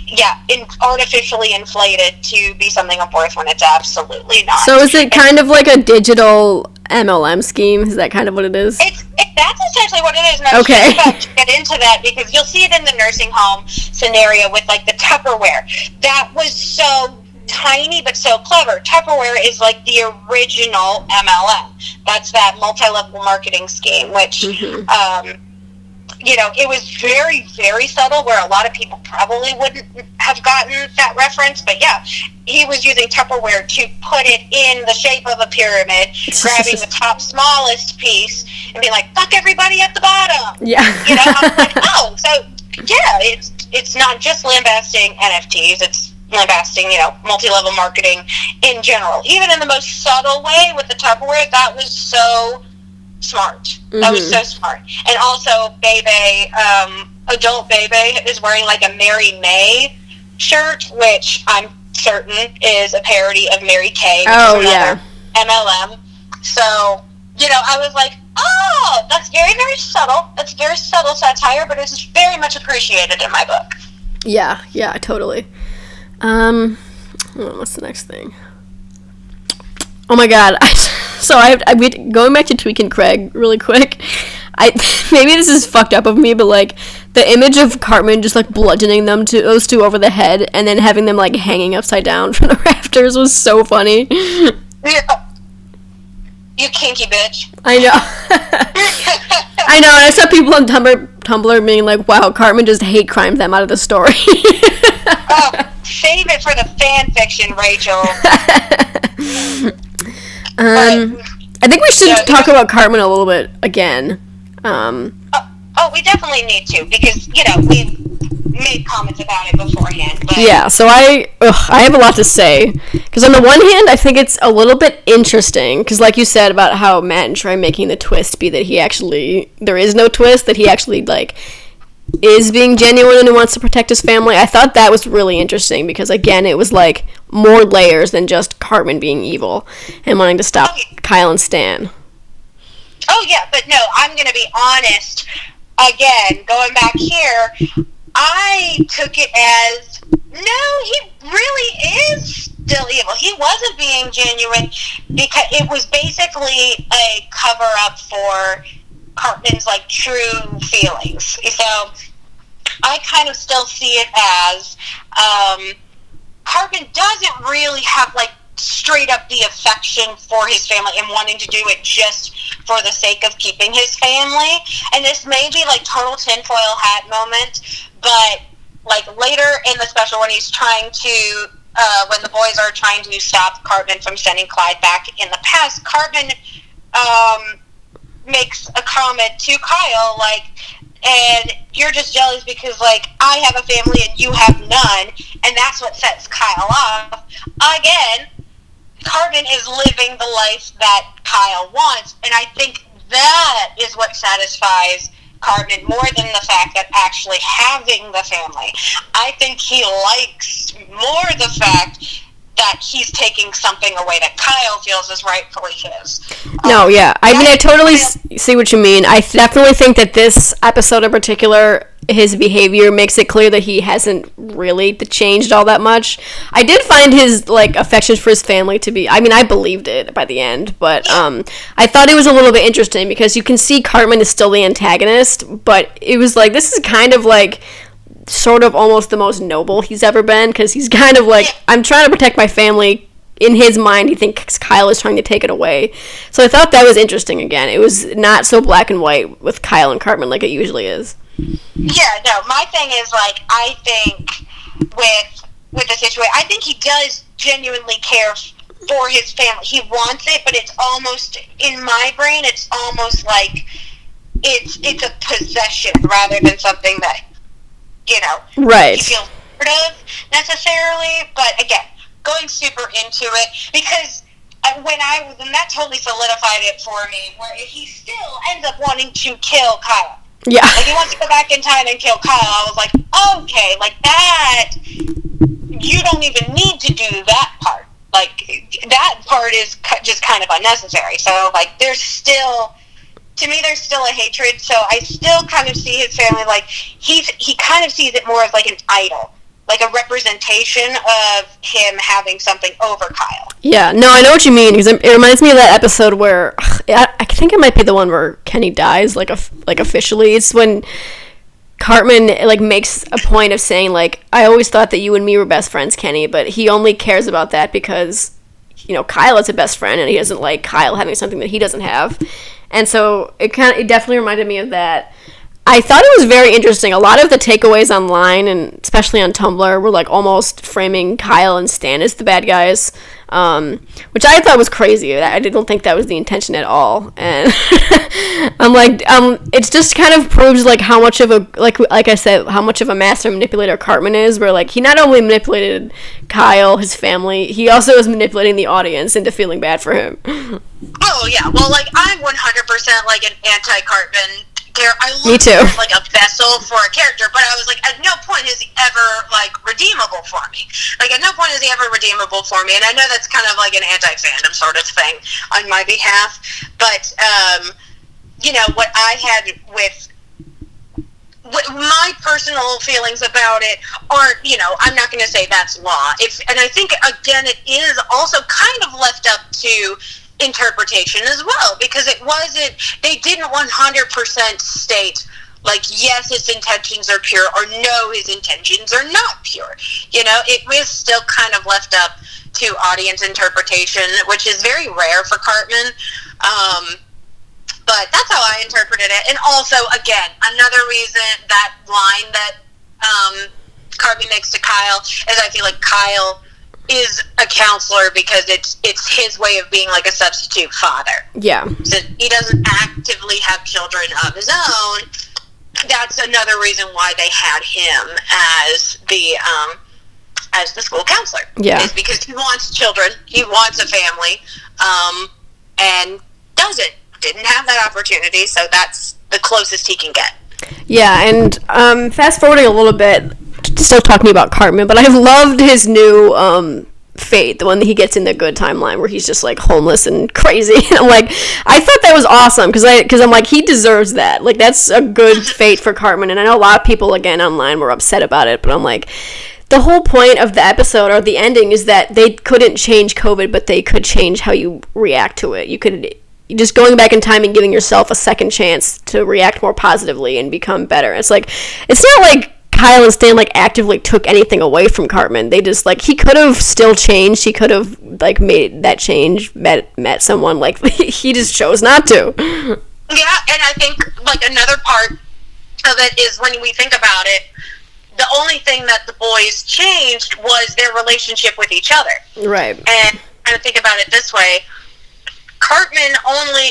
yeah, artificially inflated to be something of worth when it's absolutely not. So is it kind of like a digital MLM scheme? Is that kind of what it is? That's essentially what it is. And I was just about to get into that, because you'll see it in the nursing home scenario with like the Tupperware. That was so tiny but so clever. Tupperware is like the original MLM. That's that multi-level marketing scheme, which you know, it was very, very subtle, where a lot of people probably wouldn't have gotten that reference. But yeah, he was using Tupperware to put it in the shape of a pyramid, grabbing the top smallest piece and being like, fuck everybody at the bottom. Yeah. You know, I was like, oh, so yeah, it's not just lambasting NFTs, it's lambasting, you know, multi-level marketing in general. Even in the most subtle way with the Tupperware, that was so smart. That was so smart. And also, Bebe, adult Bebe is wearing like a Mary May shirt, which I'm certain is a parody of Mary Kay, which is another MLM. So, you know, I was like, oh, that's very, very subtle. That's very subtle satire, but it's very much appreciated in my book. Yeah, totally. What's the next thing? Oh my god. So going back to Tweak and Craig really quick. Maybe this is fucked up of me, but like the image of Cartman just like bludgeoning those two over the head and then having them like hanging upside down from the rafters was so funny. Yeah. You kinky bitch. I know. I know, and I saw people on Tumblr being like, wow, Cartman just hate crimed them out of the story. Oh, save it for the fan fiction, Rachel. I think we should talk about Cartman a little bit again. We definitely need to, because, you know, we made comments about it beforehand. But yeah, so I have a lot to say. Because on the one hand, I think it's a little bit interesting. Because like you said about how Matt and Troy making the twist be that there is no twist, that he actually, like, is being genuine and wants to protect his family. I thought that was really interesting because, again, it was like more layers than just Cartman being evil and wanting to stop Kyle and Stan. Oh, yeah, but no, I'm going to be honest. Again, going back here, I took it as, no, he really is still evil. He wasn't being genuine, because it was basically a cover-up for Cartman's, like, true feelings. So I kind of still see it as Cartman doesn't really have, like, straight up the affection for his family and wanting to do it just for the sake of keeping his family. And this may be, like, total tinfoil hat moment, but, like, later in the special when he's trying to, when the boys are trying to stop Cartman from sending Clyde back in the past, Cartman makes a comment to Kyle, like, and you're just jealous because, like, I have a family and you have none, and that's what sets Kyle off. Again, Cartman is living the life that Kyle wants, and I think that is what satisfies Cartman more than the fact that actually having the family. I think he likes more the fact that he's taking something away that Kyle feels is rightfully his. No, yeah. I mean, I totally see what you mean. I definitely think that this episode in particular, his behavior makes it clear that he hasn't really changed all that much. I did find his, like, affection for his family to be, I mean, I believed it by the end, but I thought it was a little bit interesting because you can see Cartman is still the antagonist, but it was like, this is kind of like sort of almost the most noble he's ever been, because he's kind of like, I'm trying to protect my family. In his mind, he thinks Kyle is trying to take it away. So I thought that was interesting again. It was not so black and white with Kyle and Cartman like it usually is. Yeah, no, my thing is, like, I think with the situation, I think he does genuinely care for his family. He wants it, but it's almost, in my brain, it's almost like it's a possession rather than something that, you know, right. he feels part of necessarily. But again, going super into it, because when that totally solidified it for me, where he still ends up wanting to kill Kyle. Yeah. Like, he wants to go back in time and kill Kyle. I was like, okay, like, that, you don't even need to do that part. Like, that part is just kind of unnecessary. So, like, there's still a hatred. So I still kind of see his family, like, he kind of sees it more as, like, an idol. Like, a representation of him having something over Kyle. Yeah, no, I know what you mean, because it reminds me of that episode where, I think it might be the one where Kenny dies, like officially. It's when Cartman, like, makes a point of saying, like, I always thought that you and me were best friends, Kenny, but he only cares about that because, you know, Kyle is a best friend, and he doesn't like Kyle having something that he doesn't have. And so it definitely reminded me of that. I thought it was very interesting. A lot of the takeaways online, and especially on Tumblr, were like almost framing Kyle and Stan as the bad guys, which I thought was crazy. I didn't think that was the intention at all. And I'm like, it just kind of proves like how much of a, like I said, how much of a master manipulator Cartman is. Where like he not only manipulated Kyle, his family, he also was manipulating the audience into feeling bad for him. Oh yeah, well, like, I'm 100% like an anti-Cartman. I looked at him like a vessel for a character, but I was like, at no point is he ever, like, redeemable for me. Like, at no point is he ever redeemable for me, and I know that's kind of like an anti-fandom sort of thing on my behalf, but, you know, what I had with my personal feelings about it aren't, you know, I'm not going to say that's law. And I think, again, it is also kind of left up to interpretation as well, because they didn't 100% state, like, yes, his intentions are pure, or no, his intentions are not pure. You know, it was still kind of left up to audience interpretation, which is very rare for Cartman. But that's how I interpreted it. And also, again, another reason, that line that Cartman makes to Kyle is, I feel like Kyle is a counselor because it's his way of being like a substitute father. Yeah. So he doesn't actively have children of his own. That's another reason why they had him as the school counselor. Yeah. Is because he wants children, he wants a family, and didn't have that opportunity, so that's the closest he can get. Yeah, and fast forwarding a little bit, still talking about Cartman, but I've loved his new fate, the one that he gets in the good timeline where he's just like homeless and crazy. I'm like, I thought that was awesome because I'm like, he deserves that. Like, that's a good fate for Cartman, and I know a lot of people again online were upset about it, but I'm like, the whole point of the episode or the ending is that they couldn't change COVID, but they could change how you react to it. You could just going back in time and giving yourself a second chance to react more positively and become better. It's like, it's not like Kyle and Stan like actively took anything away from Cartman. They just like, he could have still changed. He could have like made that change, met someone, like he just chose not to. Yeah, and I think like another part of it is when we think about it, the only thing that the boys changed was their relationship with each other. Right. And kind of think about it this way, Cartman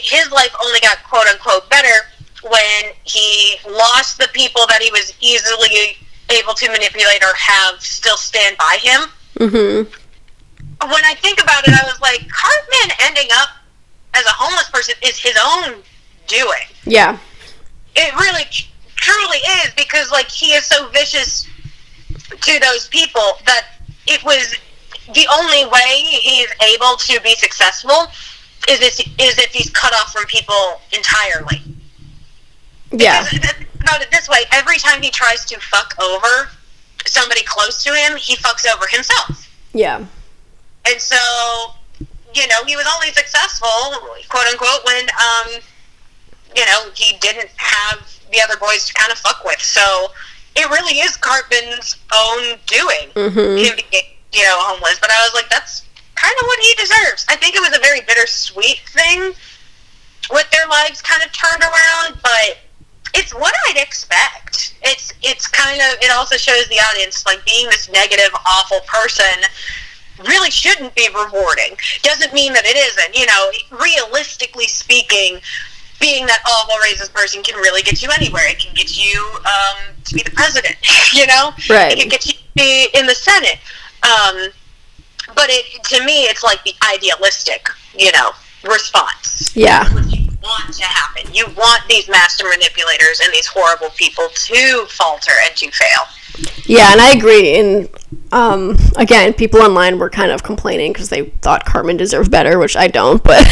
his life only got quote unquote better when he lost the people that he was easily able to manipulate or have still stand by him. Mm-hmm. When I think about it, I was like, Cartman ending up as a homeless person is his own doing. Yeah. It really, truly is, because, like, he is so vicious to those people that it was the only way he's able to be successful is if he's cut off from people entirely. Yeah. Because, think about it this way, every time he tries to fuck over somebody close to him, he fucks over himself. Yeah. And so, you know, he was only successful, quote unquote, when, you know, he didn't have the other boys to kind of fuck with. So it really is Cartman's own doing, him being, you know, homeless. But I was like, that's kind of what he deserves. I think it was a very bittersweet thing with their lives kind of turned around, but it's what I'd expect. It's kind of, it also shows the audience, like, being this negative, awful person really shouldn't be rewarding. Doesn't mean that it isn't. You know, realistically speaking, being that awful racist person can really get you anywhere. It can get you to be the president, you know? Right. It can get you to be in the Senate. But to me, it's like the idealistic, you know, response. Yeah. That's what you want to happen. You want these master manipulators and these horrible people to falter and to fail. Yeah, and I agree. And again, people online were kind of complaining because they thought Cartman deserved better, which I don't. But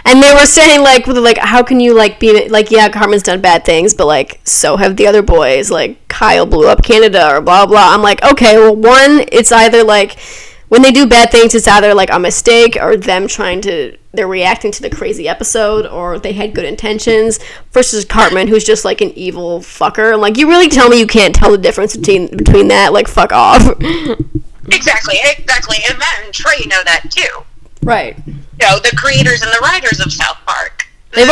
and they were saying like, how can you like be like, yeah, Cartman's done bad things, but like, so have the other boys. Like Kyle blew up Canada or blah blah. I'm like, okay, well, one, it's either like when they do bad things, it's either like a mistake or them they're reacting to the crazy episode, or they had good intentions, versus Cartman, who's just like an evil fucker. Like, you really tell me you can't tell the difference between that? Like, fuck off. Exactly. And Matt and Trey know that too. Right. You know, the creators and the writers of South Park. They've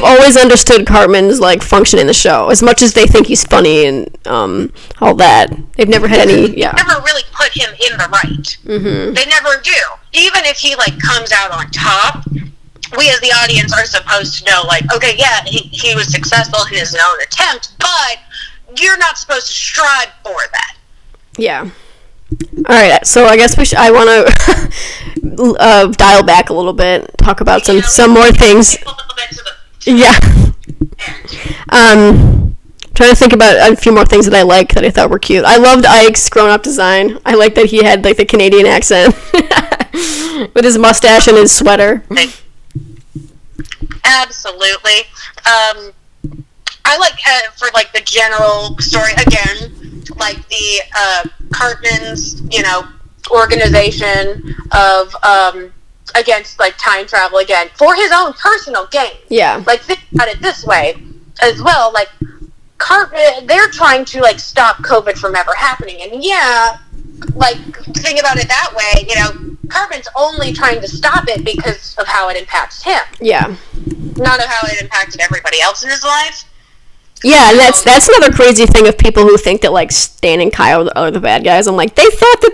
always understood Cartman's like function in the show, as much as they think he's funny and all that. They've never had any. Yeah. Never really put him in the right. Mm-hmm. They never do. Even if he like comes out on top, we as the audience are supposed to know, like, okay, yeah, he was successful in his own attempt, but you're not supposed to strive for that. Yeah. All right, so I guess I want to dial back a little bit, talk about some more things. Yeah. Trying to think about a few more things that I like that I thought were cute. I loved Ike's grown-up design. I like that he had like the Canadian accent with his mustache and his sweater. Absolutely. I like for like the general story again. Like the Cartman's, you know, organization of against like time travel again for his own personal gain. Yeah. Like, think about it this way as well. Like, Cartman, they're trying to like stop COVID from ever happening, and yeah, like, think about it that way. You know, Cartman's only trying to stop it because of how it impacts him. Yeah. Not of how it impacted everybody else in his life. Yeah, and that's another crazy thing of people who think that, like, Stan and Kyle are the bad guys. I'm like, they thought that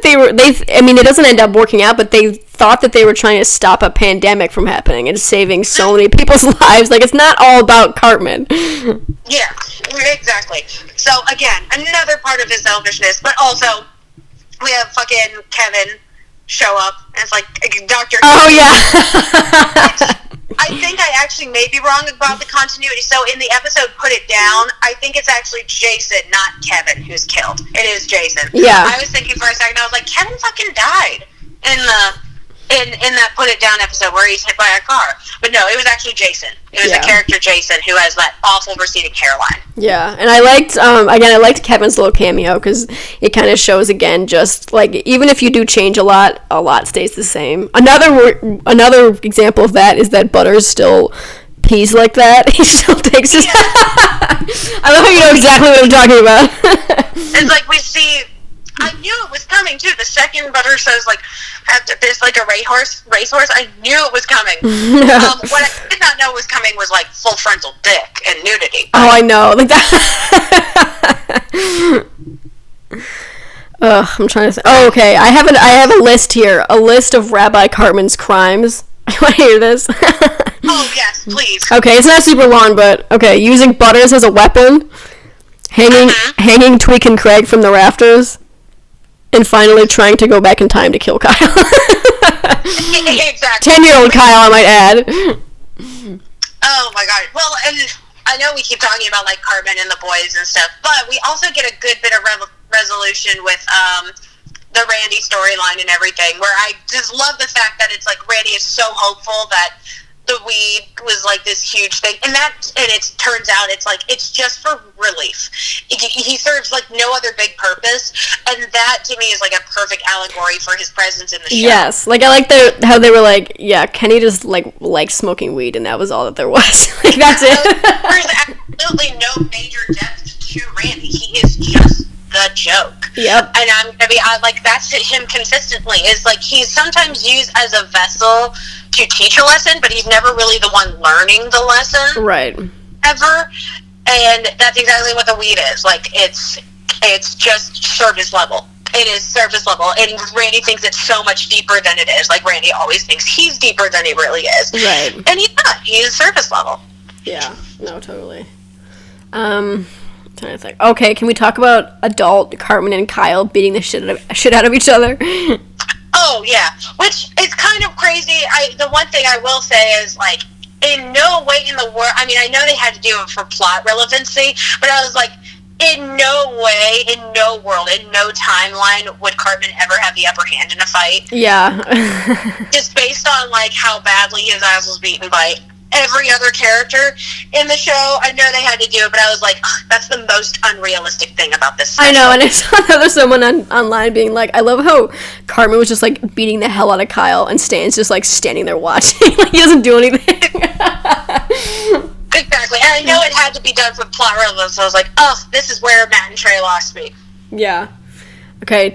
I mean, it doesn't end up working out, but they thought that they were trying to stop a pandemic from happening and saving so many people's lives. Like, it's not all about Cartman. Yeah, exactly. So, again, another part of his selfishness, but also, we have fucking Kevin show up, and it's like, Dr. Oh, yeah. I think I actually may be wrong about the continuity. So in the episode Put It Down, I think it's actually Jason, not Kevin, who's killed. It is Jason. Yeah. I was thinking for a second, I was like, Kevin fucking died in that Put It Down episode where he's hit by a car. But no, it was actually Jason. It was the character Jason who has that awful receding hairline. Yeah, and I liked Kevin's little cameo because it kind of shows again, just like, even if you do change a lot stays the same. Another example of that is that Butters still pees like that. He still takes his. I love how you know exactly what I'm talking about. It's like we see. I knew it was coming too. The second Butter says like, "There's like a racehorse," I knew it was coming. What I did not know was coming was like full frontal dick and nudity. Oh, I know, like that. I'm trying to. Oh, okay. I have a list here. A list of Rabbi Cartman's crimes. You want to hear this? Oh, yes, please. Okay, it's not super long, but okay. Using Butters as a weapon, hanging Tweak and Craig from the rafters, and finally trying to go back in time to kill Kyle. Exactly. 10-year-old Kyle, I might add. Oh my god. Well, and I know we keep talking about like Cartman and the boys and stuff, but we also get a good bit of resolution with the Randy storyline and everything, where I just love the fact that it's like Randy is so hopeful that the weed was like this huge thing, and it turns out it's just for relief. He serves like no other big purpose, and that to me is like a perfect allegory for his presence in the show. Yes, like I like how they were like, yeah, Kenny just like smoking weed, and that was all that there was. Like that's it. There's absolutely no major depth to Randy. He is just the joke. Yep. And I like that's him consistently. Is like he's sometimes used as a vessel to teach a lesson, but he's never really the one learning the lesson. Right. Ever. And that's exactly what the weed is. Like it's just surface level. It is surface level, and Randy thinks it's so much deeper than it is. Like Randy always thinks he's deeper than he really is. Right. And he's not. He's surface level. Yeah. No, totally. Trying to think. Okay, can we talk about adult Cartman and Kyle beating the shit out of each other? Oh yeah, which is kind of crazy. The one thing I will say is like, in no way in the world. I mean, I know they had to do it for plot relevancy, but I was like, in no way, in no world, in no timeline would Cartman ever have the upper hand in a fight. Yeah. Just based on like how badly his ass was beaten by every other character in the show. I know they had to do it, but I was like, that's the most unrealistic thing about this special. I know, and I saw another someone online being like, I love how Cartman was just like beating the hell out of Kyle, and Stan's just like standing there watching. Like he doesn't do anything. Exactly, and I know it had to be done for plot relevance, so I was like, oh, this is where Matt and Trey lost me. Yeah. Okay,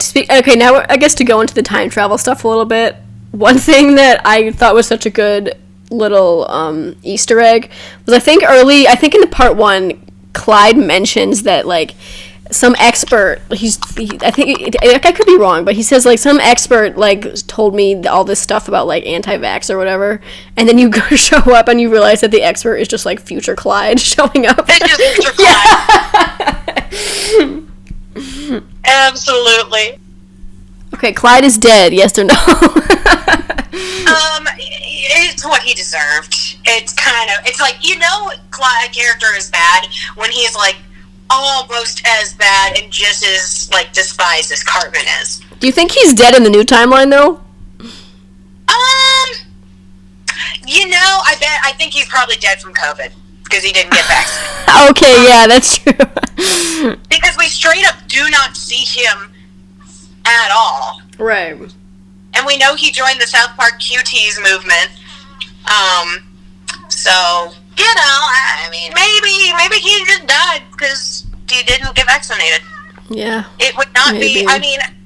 now I guess to go into the time travel stuff a little bit, one thing that I thought was such a good little Easter egg was I think in the part 1, Clyde mentions that like some expert I could be wrong, but he says like some expert like told me all this stuff about like anti-vax or whatever, and then you go show up and you realize that the expert is just like future Clyde showing up. It's just future Clyde. Absolutely. Okay, Clyde is dead, yes or no? It's what he deserved. It's like, Clyde character is bad when he's like almost as bad and just as like despised as Cartman is. Do you think he's dead in the new timeline though? I think he's probably dead from COVID because he didn't get vaccinated. Okay, yeah, that's true. Because we straight up do not see him at all. Right. And we know he joined the South Park QTs movement. So, maybe he just died because he didn't get vaccinated. Yeah. It would not be,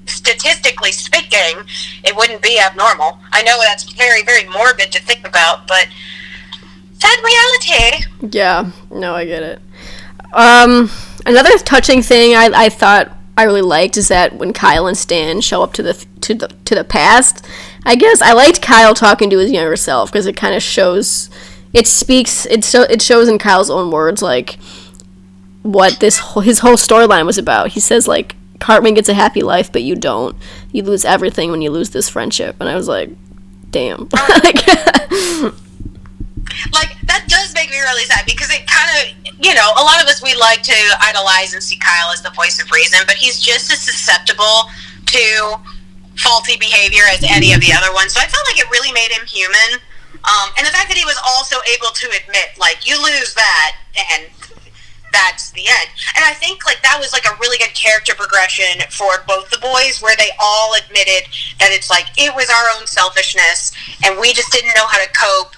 statistically speaking, it wouldn't be abnormal. I know that's very, very morbid to think about, but sad reality. Yeah, no, I get it. Another touching thing I thought I really liked is that when Kyle and Stan show up to the past, I guess I liked Kyle talking to his younger self because it kind of shows, it shows in Kyle's own words like what his whole storyline was about. He says like Cartman gets a happy life, but you don't. You lose everything when you lose this friendship. And I was like, damn. Like, that does make me really sad because it kind of, a lot of us, we like to idolize and see Kyle as the voice of reason, but he's just as susceptible to faulty behavior as any of the other ones. So I felt like it really made him human. And the fact that he was also able to admit, like, you lose that, and that's the end. And I think, like, that was, like, a really good character progression for both the boys, where they all admitted that it's, like, it was our own selfishness, and we just didn't know how to cope.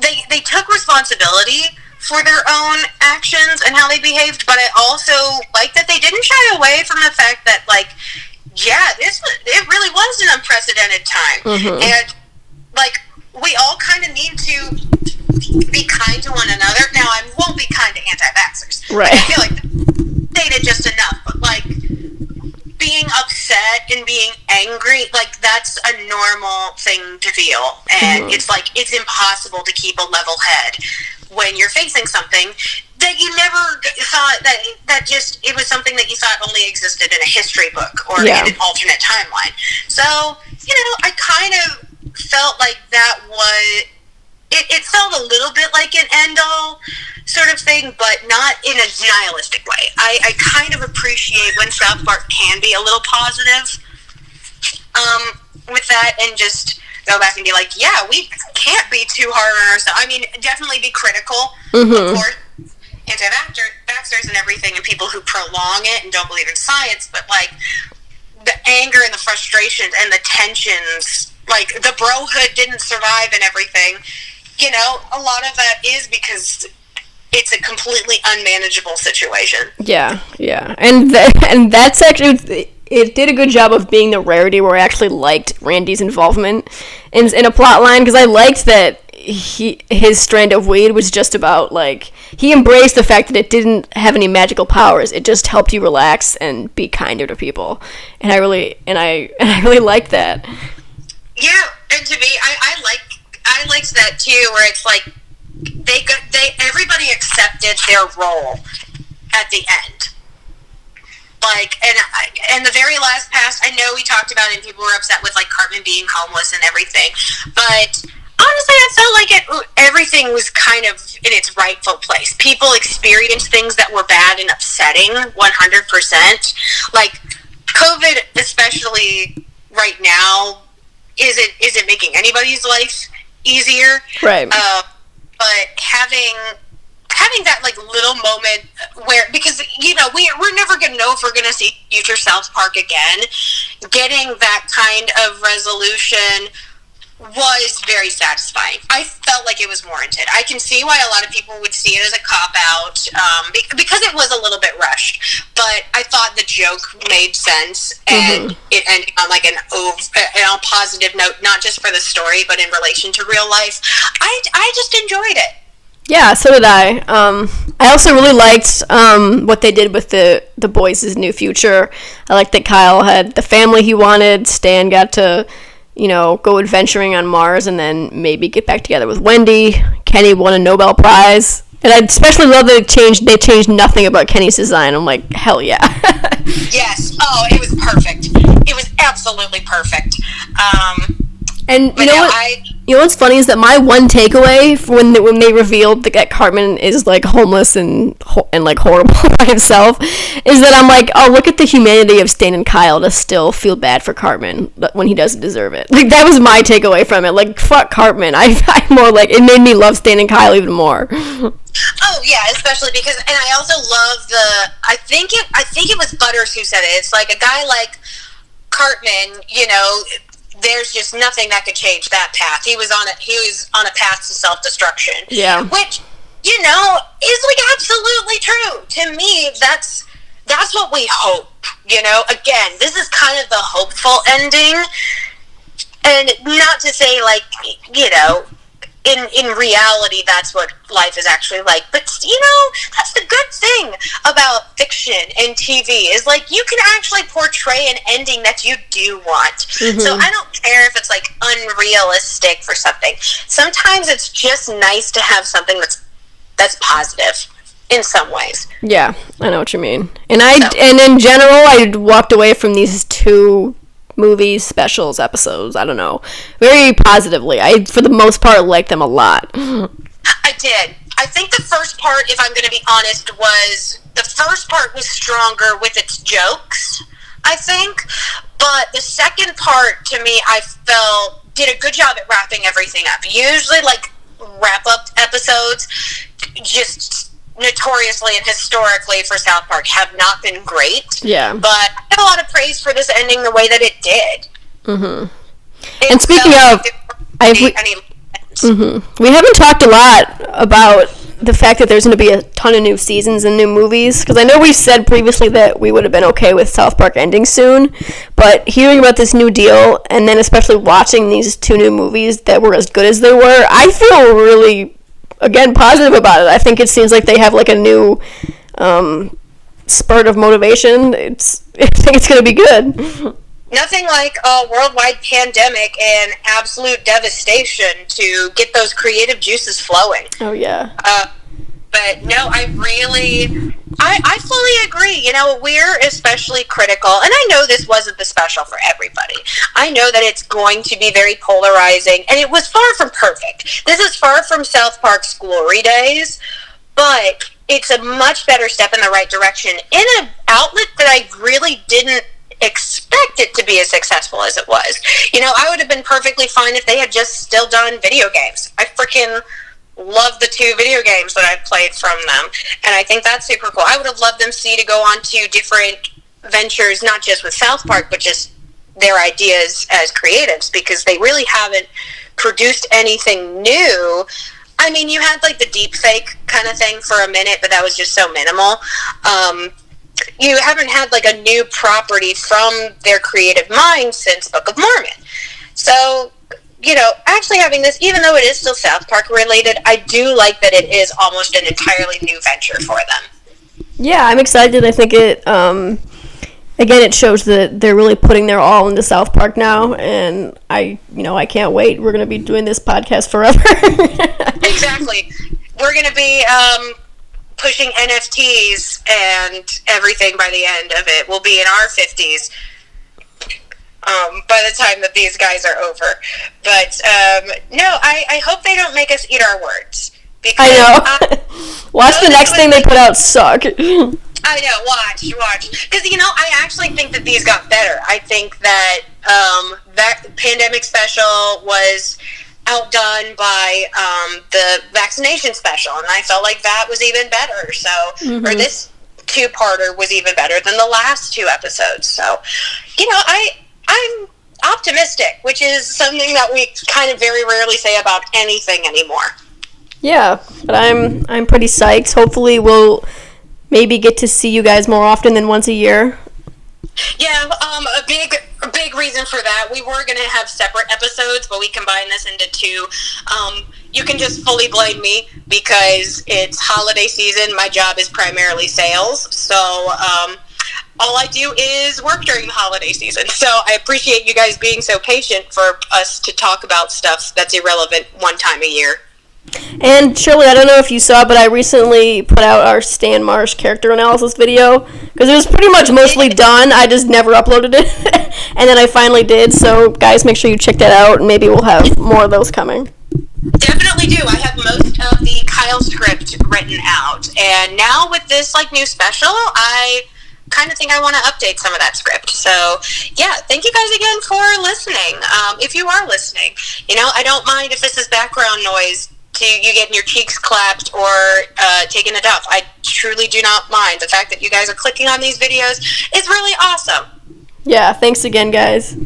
They took responsibility for their own actions and how they behaved, but I also like that they didn't shy away from the fact that, like, yeah, it really was an unprecedented time. Mm-hmm. And, like, we all kind of need to be kind to one another. Now, I won't be kind to anti-vaxxers. Right. I feel like they did just enough, but, like, being upset and being angry, like, that's a normal thing to feel. And it's like, it's impossible to keep a level head when you're facing something that you never thought that just, it was something that you thought only existed in a history book or in an alternate timeline. So, I kind of felt like that was, it felt a little bit like an end-all sort of thing, but not in a nihilistic way. I kind of appreciate when South Park can be a little positive with that, and just go back and be like, yeah, we can't be too hard on ourselves. I mean, definitely be critical, of course, anti-vaxxers and everything, and people who prolong it and don't believe in science, but, like, the anger and the frustrations and the tensions, like, the brohood didn't survive and everything, a lot of that is because it's a completely unmanageable situation. Yeah. And that's actually, it did a good job of being the rarity where I actually liked Randy's involvement in a plot line, because I liked that his strand of weed was just about, like, he embraced the fact that it didn't have any magical powers. It just helped you relax and be kinder to people. And I really liked that. Yeah, and to me, I liked that too, where it's like everybody accepted their role at the end. Like, and the very last pass, I know we talked about it, and people were upset with, like, Cartman being homeless and everything, but honestly, I felt like everything was kind of in its rightful place. People experienced things that were bad and upsetting, 100%. Like, COVID, especially right now, isn't making anybody's life easier. Right. But having that, like, little moment where, because, we're never going to know if we're going to see future South Park again, getting that kind of resolution was very satisfying. I felt like it was warranted. I can see why a lot of people would see it as a cop-out, because it was a little bit rushed, but I thought the joke made sense, and it ended on, like, a positive note, not just for the story, but in relation to real life. I just enjoyed it. Yeah, so did I. I also really liked what they did with the boys' new future. I liked that Kyle had the family he wanted. Stan got to, go adventuring on Mars and then maybe get back together with Wendy. Kenny won a Nobel Prize. And I especially love that they changed nothing about Kenny's design. I'm like, hell yeah. Yes. Oh, it was perfect. It was absolutely perfect. And what's funny is that my one takeaway when they revealed that Cartman is, like, homeless and like horrible by himself is that I'm like, oh, look at the humanity of Stan and Kyle to still feel bad for Cartman when he doesn't deserve it. Like, that was my takeaway from it. Like, fuck Cartman. I'm more like, it made me love Stan and Kyle even more. Oh yeah, especially because, and I also love I think it was Butters who said it. It's like, a guy like Cartman, there's just nothing that could change that path. He was on a path to self-destruction. Yeah. Which, is, like, absolutely true. To me, that's what we hope, Again, this is kind of the hopeful ending. And not to say, like, in reality, that's what life is actually like. But, that's the good thing about fiction and TV is, like, you can actually portray an ending that you do want. So I don't care if it's, like, unrealistic for something. Sometimes it's just nice to have something that's positive in some ways. Yeah, I know what you mean. And and in general, I walked away from these two movies, specials, episodes, I don't know, very positively. I, for the most part, liked them a lot. I did. I think the first part, if I'm going to be honest, was stronger with its jokes, I think. But the second part, to me, I felt did a good job at wrapping everything up. Usually, like, wrap-up episodes, just notoriously and historically for South Park, have not been great. Yeah. But I have a lot of praise for this ending the way that it did. And speaking of... we haven't talked a lot about the fact that there's going to be a ton of new seasons and new movies, because I know we said previously that we would have been okay with South Park ending soon, but hearing about this new deal, and then especially watching these two new movies that were as good as they were, I feel really, again, positive about it. I think it seems like they have, like, a new spurt of motivation, I think it's going to be good. Nothing like a worldwide pandemic and absolute devastation to get those creative juices flowing. Oh, yeah. But no, I fully agree. You know, we're especially critical, and I know this wasn't the special for everybody. I know that it's going to be very polarizing, and it was far from perfect. This is far from South Park's glory days, but it's a much better step in the right direction in an outlet that I really didn't expect it to be as successful as it was. You know, I would have been perfectly fine if they had just still done video games. I freaking love the 2 video games that I've played from them, and I think that's super cool. I would have loved them to go on to different ventures, not just with South Park, but just their ideas as creatives, because they really haven't produced anything new. I mean, you had like the deep fake kind of thing for a minute, but that was just so minimal. You haven't had like a new property from their creative mind since Book of Mormon. So, you know, actually having this, even though it is still South Park related, I do like that it is almost an entirely new venture for them. Yeah, I'm excited. I think it, again, it shows that they're really putting their all into South Park now, and I can't wait. We're going to be doing this podcast forever. Exactly. We're going to be pushing NFTs and everything by the end of it. We'll be in our 50s by the time that these guys are over. But, no, I hope they don't make us eat our words. Because I know. Watch the next thing they put out suck. I know, watch. Because, you know, I actually think that these got better. I think that that pandemic special was outdone by the vaccination special, and I felt like that was even better. So, or this 2-parter was even better than the last 2 episodes. So, you know, I'm optimistic, which is something that we kind of very rarely say about anything anymore. Yeah, but I'm pretty psyched. Hopefully we'll maybe get to see you guys more often than once a year. Yeah, a big reason for that. We were going to have separate episodes, but we combined this into 2. You can just fully blame me because it's holiday season. My job is primarily sales, so all I do is work during the holiday season. So I appreciate you guys being so patient for us to talk about stuff that's irrelevant one time a year. And Shirley, I don't know if you saw, but I recently put out our Stan Marsh character analysis video, because it was pretty much mostly done. I just never uploaded it, and then I finally did. So guys, make sure you check that out, and maybe we'll have more of those coming. Definitely do. I have most of the Kyle script written out, and now with this like new special, I kind of think I want to update some of that script. So yeah, thank you guys again for listening. If you are listening, you know, I don't mind if this is background noise to you getting your cheeks clapped or taking a dump. I truly do not mind. The fact that you guys are clicking on these videos is really awesome. Yeah, thanks again, guys.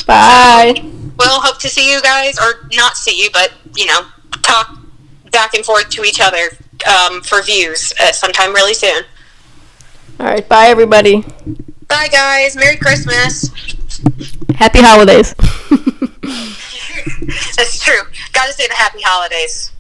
Bye. We'll hope to see you guys, or not see you, but, you know, talk back and forth to each other for views sometime really soon. All right, bye, everybody. Bye, guys. Merry Christmas. Happy holidays. That's true. Gotta say the happy holidays.